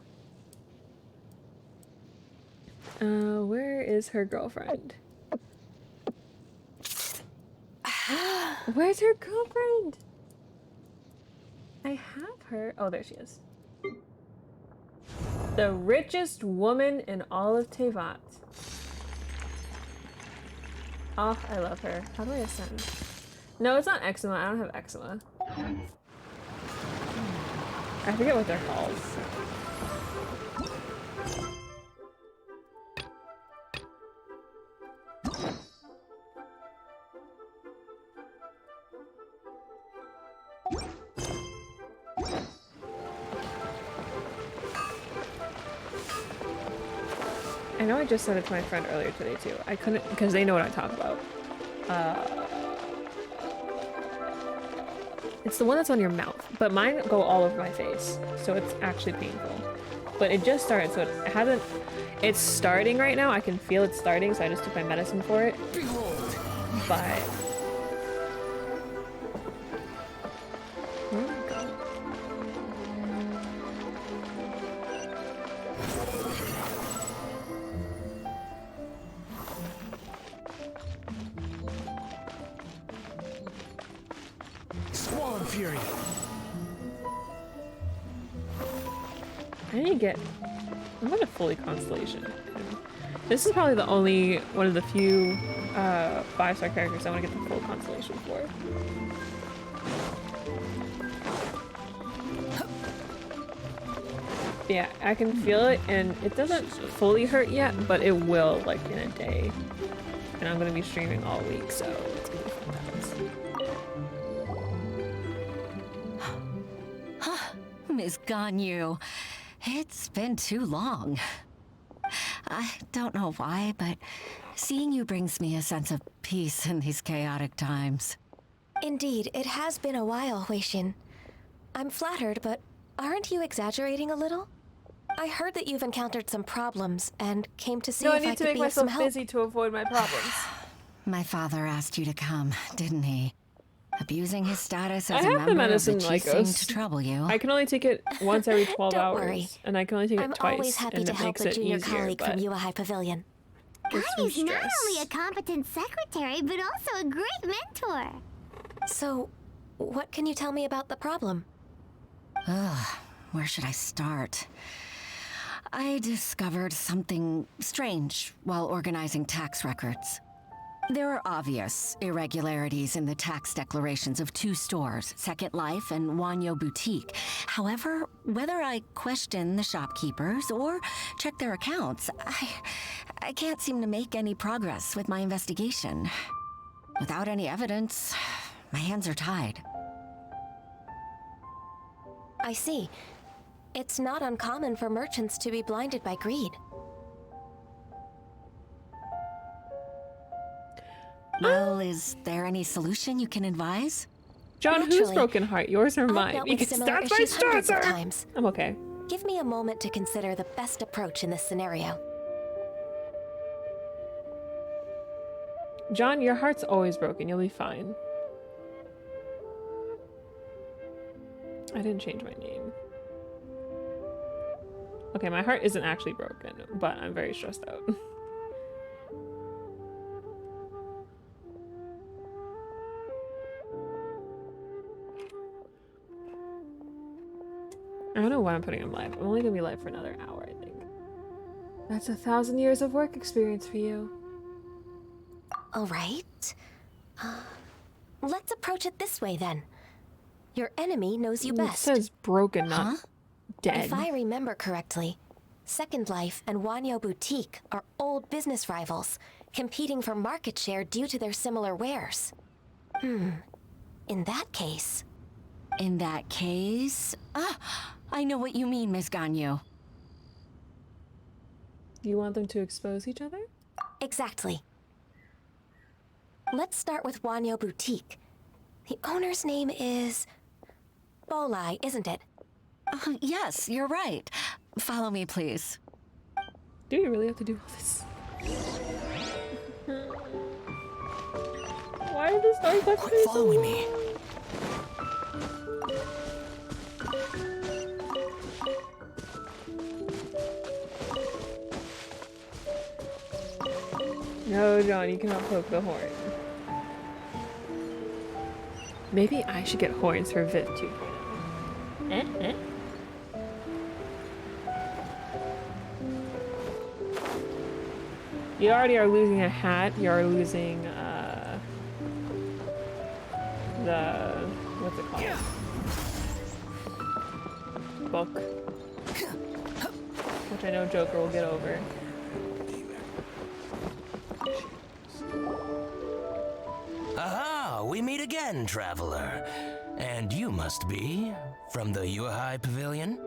Where is her girlfriend? Where's her girlfriend? I have her. Oh, there she is. The richest woman in all of Tevat. Oh, I love her. How do I ascend? No, it's not eczema. I don't have eczema. I forget what they're called. I know I just said it to my friend earlier today too. I couldn't, because they know what I talk about. It's the one that's on your mouth, but mine go all over my face, so it's actually painful. But it just started, so it hasn't... It's starting right now. I can feel it starting, so I just took my medicine for it. Behold. But... Where'd it go? Swan Fury. I need to get... I'm gonna fully Constellation. This is probably the only one of the few 5-star characters I want to get the full Constellation for. Yeah, I can feel it, and it doesn't fully hurt yet, but it will, like, in a day. And I'm gonna be streaming all week, so it's gonna be fun times. Miss Ganyu, it's been too long. I don't know why, but seeing you brings me a sense of peace in these chaotic times. Indeed, it has been a while, Weishin. I'm flattered, but aren't you exaggerating a little? I heard that you've encountered some problems and came to see if I could be of some help. I need to make myself busy to avoid my problems. My father asked you to come, didn't he? Abusing his status as I a have the member of the medicine Qixing to trouble you. I can only take it once every 12 Don't hours. worry. And I can only take it I'm twice. always happy and to it help makes a it junior easier, colleague but from UAI Pavilion. Ganyu's not only a competent secretary, but also a great mentor. So, what can you tell me about the problem? Ugh, where should I start? I discovered something strange while organizing tax records. There are obvious irregularities in the tax declarations of two stores, Second Life and Wanyo Boutique. However, whether I question the shopkeepers or check their accounts, I can't seem to make any progress with my investigation. Without any evidence, my hands are tied. I see. It's not uncommon for merchants to be blinded by greed. Well, is there any solution you can advise? John, whose Naturally. broken heart? Yours or I've mine? dealt with Because similar that's my issues hundreds of starter. times. I'm okay. Give me a moment to consider the best approach in this scenario. John, your heart's always broken. You'll be fine. I didn't change my name. Okay, my heart isn't actually broken, but I'm very stressed out. I don't know why I'm putting him live. I'm only gonna be live for another hour, I think. That's 1,000 years of work experience for you. All right. Let's approach it this way then. Your enemy knows you It best. says broken, not dead. If I remember correctly, Second Life and Wanyo Boutique are old business rivals, competing for market share due to their similar wares. In that case... In that case... I know what you mean, Miss Ganyu. You want them to expose each other? Exactly. Let's start with Wanyo Boutique. The owner's name is... Bolai, isn't it? Yes, you're right. Follow me, please. Do you really have to do all this? Why did this story touch Quit following me. No, John, you cannot poke the horn. Maybe I should get horns for Viv 2.0. You already are losing a hat. You are losing, what's it called? Book. Which I know Joker will get over. Aha! We meet again, traveler. And you must be from the Yuehai Pavilion?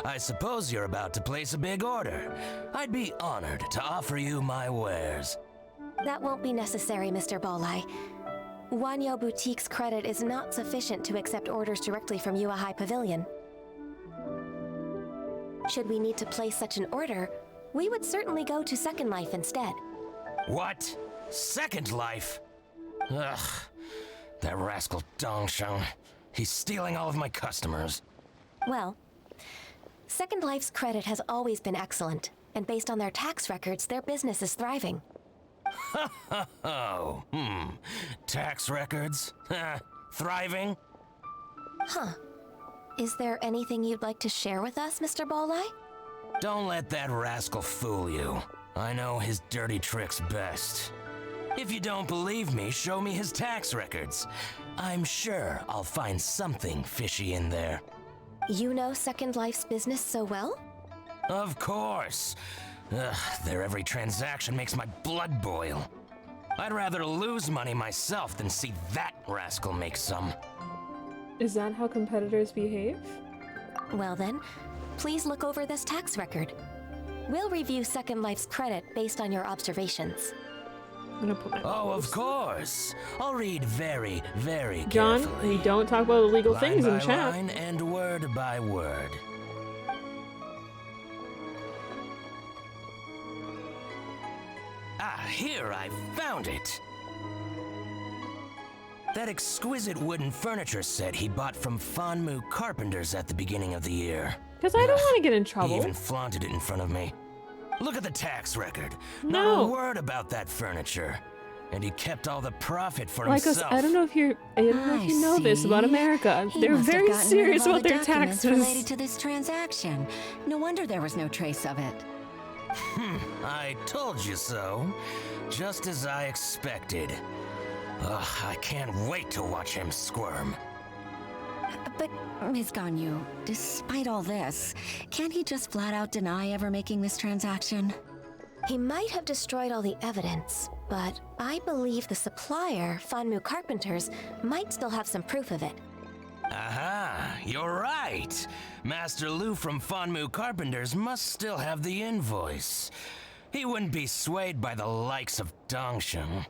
I suppose you're about to place a big order. I'd be honored to offer you my wares. That won't be necessary, Mr. Bolai. Wanyo Boutique's credit is not sufficient to accept orders directly from Yuehai Pavilion. Should we need to place such an order, we would certainly go to Second Life instead. What? Second Life? Ugh. That rascal Dongsheng. He's stealing all of my customers. Well, Second Life's credit has always been excellent, and based on their tax records, their business is thriving. Oh, tax records? Thriving? Huh. Is there anything you'd like to share with us, Mr. Bolai? Don't let that rascal fool you. I know his dirty tricks best. If you don't believe me, show me his tax records. I'm sure I'll find something fishy in there. You know Second Life's business so well? Of course. Ugh, their every transaction makes my blood boil. I'd rather lose money myself than see that rascal make some. Is that how competitors behave? Well then, please look over this tax record. We'll review Second Life's credit based on your observations. I'm gonna put my of course. I'll read very, very John, carefully. we don't talk about illegal Line things in by chat. line and word by word. Ah, here, I found it. That exquisite wooden furniture set he bought from Fanmu Carpenters at the beginning of the year. Because I don't want to get in He trouble. even flaunted it in front of me. Look at the tax record. No. Not a word about that furniture. and he kept all the profit for Lycos, himself. I don't know if you know this about America. He They're must have very gotten rid serious of all about the their documents taxes. related to this transaction. No wonder there was no trace of it. I told you so. Just as I expected. Ugh, I can't wait to watch him squirm. But, Ms. Ganyu, despite all this, can't he just flat out deny ever making this transaction? He might have destroyed all the evidence, but I believe the supplier, Fanmu Carpenters, might still have some proof of it. Aha, you're right. Master Lu from Fanmu Carpenters must still have the invoice. He wouldn't be swayed by the likes of Dongsheng.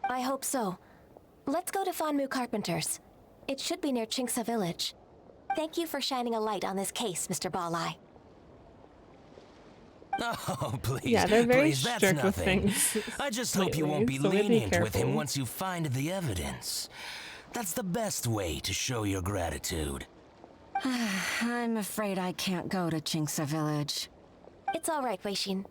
I hope so. Let's go to Fanmu Carpenters. It should be near Chingsa Village. Thank you for shining a light on this case, Mr. Balai. Oh, please. Yeah, they're very please, that's strict with nothing. things. I just hope you won't be so be lenient with him careful. once you find the evidence. That's the best way to show your gratitude. I'm afraid I can't go to Chingsa Village. It's all right, Weishin.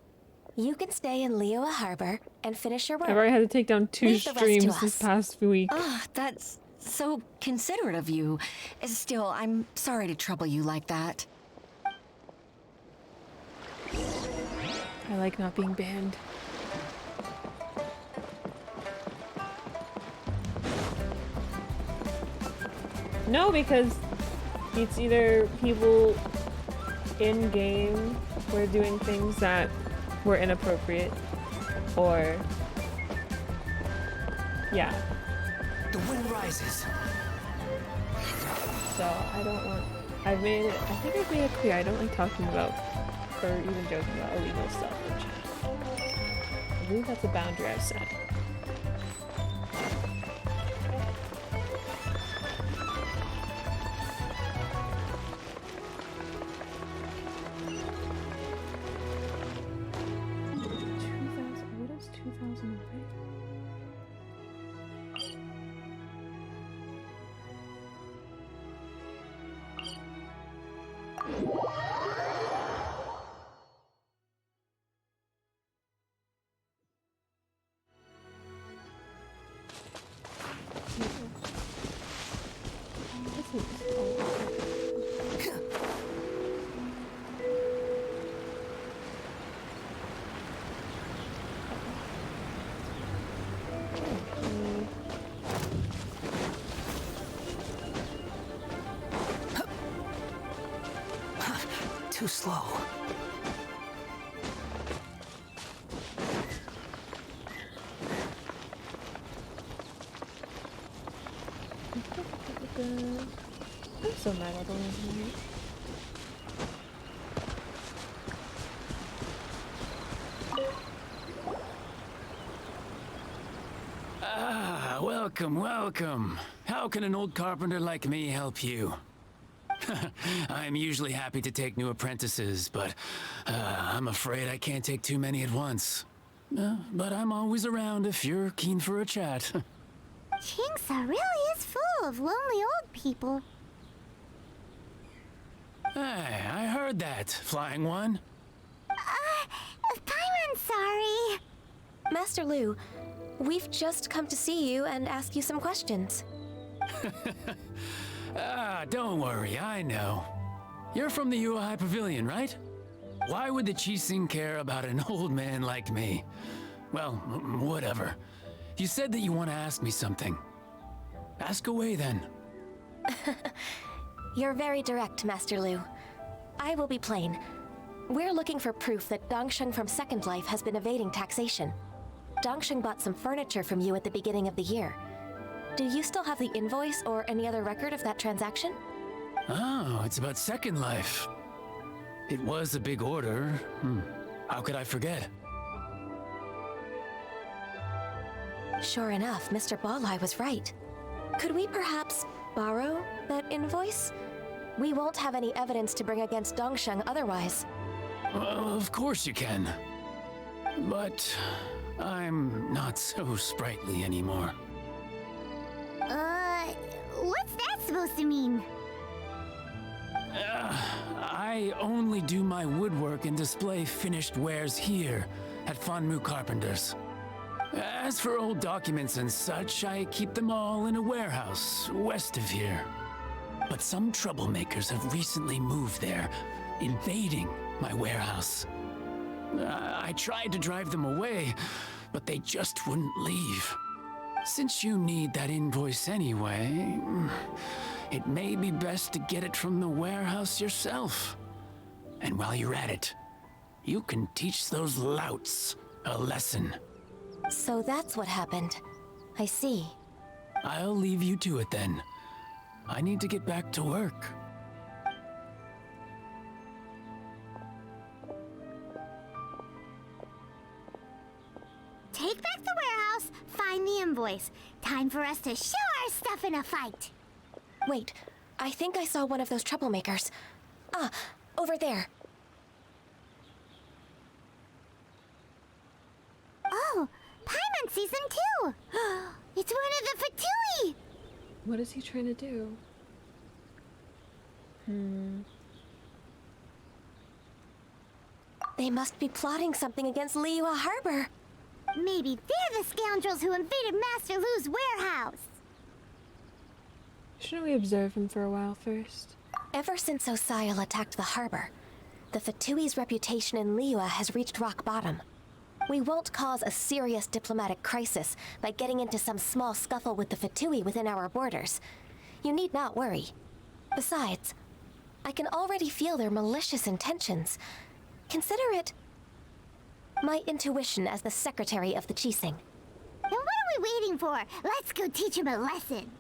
You can stay in Liyue Harbor and finish your work. I've already had to take down 2 Leave the rest to streams us. this past week. Oh, that's so considerate of you. Still, I'm sorry to trouble you like that. I like not being banned. No, because it's either people in game were doing things that were inappropriate, or yeah. The wind rises. So I don't want. I think I've made it clear I don't like talking about or even joking about illegal stuff in chat. I believe that's a boundary I've set. What is 2,000 away? Too slow. I'm so mad at the one. Ah, welcome, welcome. How can an old carpenter like me help you? I'm usually happy to take new apprentices, but I'm afraid I can't take too many at once. But I'm always around if you're keen for a chat. Chingsa really is full of lonely old people. Hey, I heard that, Flying One. Paimon's sorry. Master Lu, we've just come to see you and ask you some questions. Don't worry, I know. You're from the Yuehai Pavilion, right? Why would the Qixing care about an old man like me? Well, whatever. You said that you want to ask me something. Ask away, then. You're very direct, Master Lu. I will be plain. We're looking for proof that Dongsheng from Second Life has been evading taxation. Dongsheng bought some furniture from you at the beginning of the year. Do you still have the invoice or any other record of that transaction? Oh, it's about Second Life. It was a big order. How could I forget? Sure enough, Mr. Balai was right. Could we perhaps borrow that invoice? We won't have any evidence to bring against Dongsheng otherwise. Of course you can. But I'm not so sprightly anymore. What's that supposed to mean? I only do my woodwork and display finished wares here at Fanmu Carpenters. As for old documents and such, I keep them all in a warehouse west of here. But some troublemakers have recently moved there, invading my warehouse. I tried to drive them away, but they just wouldn't leave. Since you need that invoice anyway, it may be best to get it from the warehouse yourself. And while you're at it, you can teach those louts a lesson. So that's what happened. I see. I'll leave you to it then. I need to get back to work. Take back the warehouse, find the invoice. Time for us to show our stuff in a fight. Wait, I think I saw one of those troublemakers. Ah, over there. Oh, Paimon sees them too. It's one of the Fatui. What is he trying to do? They must be plotting something against Liyue Harbor. Maybe they're the scoundrels who invaded Master Lu's warehouse. Shouldn't we observe him for a while first? Ever since Osial attacked the harbor, the Fatui's reputation in Liyue has reached rock bottom. We won't cause a serious diplomatic crisis by getting into some small scuffle with the Fatui within our borders. You need not worry. Besides, I can already feel their malicious intentions. Consider it my intuition as the secretary of the Qixing. Then what are we waiting for? Let's go teach him a lesson.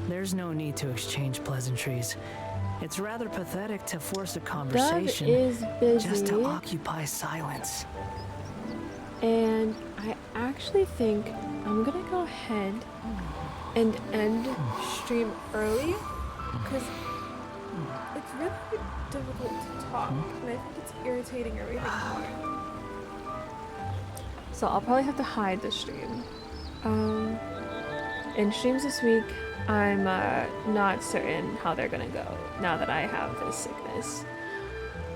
There's no need to exchange pleasantries. It's rather pathetic to force a conversation is busy. just to occupy silence. And I actually think I'm gonna go ahead and end stream early because it's really difficult to talk and I think it's irritating everything more. So I'll probably have to hide the stream. In streams this week, I'm not certain how they're gonna go now that I have this sickness.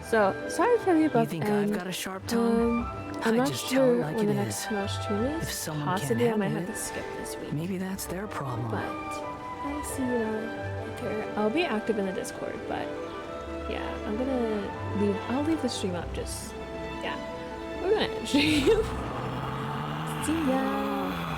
So sorry for the above. You think I've got a sharp tongue? I'm I not just tell sure it like when it the is. next Smash stream is. If someone Possibly I can't might handle have to it, skip this week. maybe that's their problem. But I see you. Okay, I'll be active in the Discord, but yeah, I'm gonna leave. I'll leave the stream up. Just yeah, we're gonna end stream. See ya.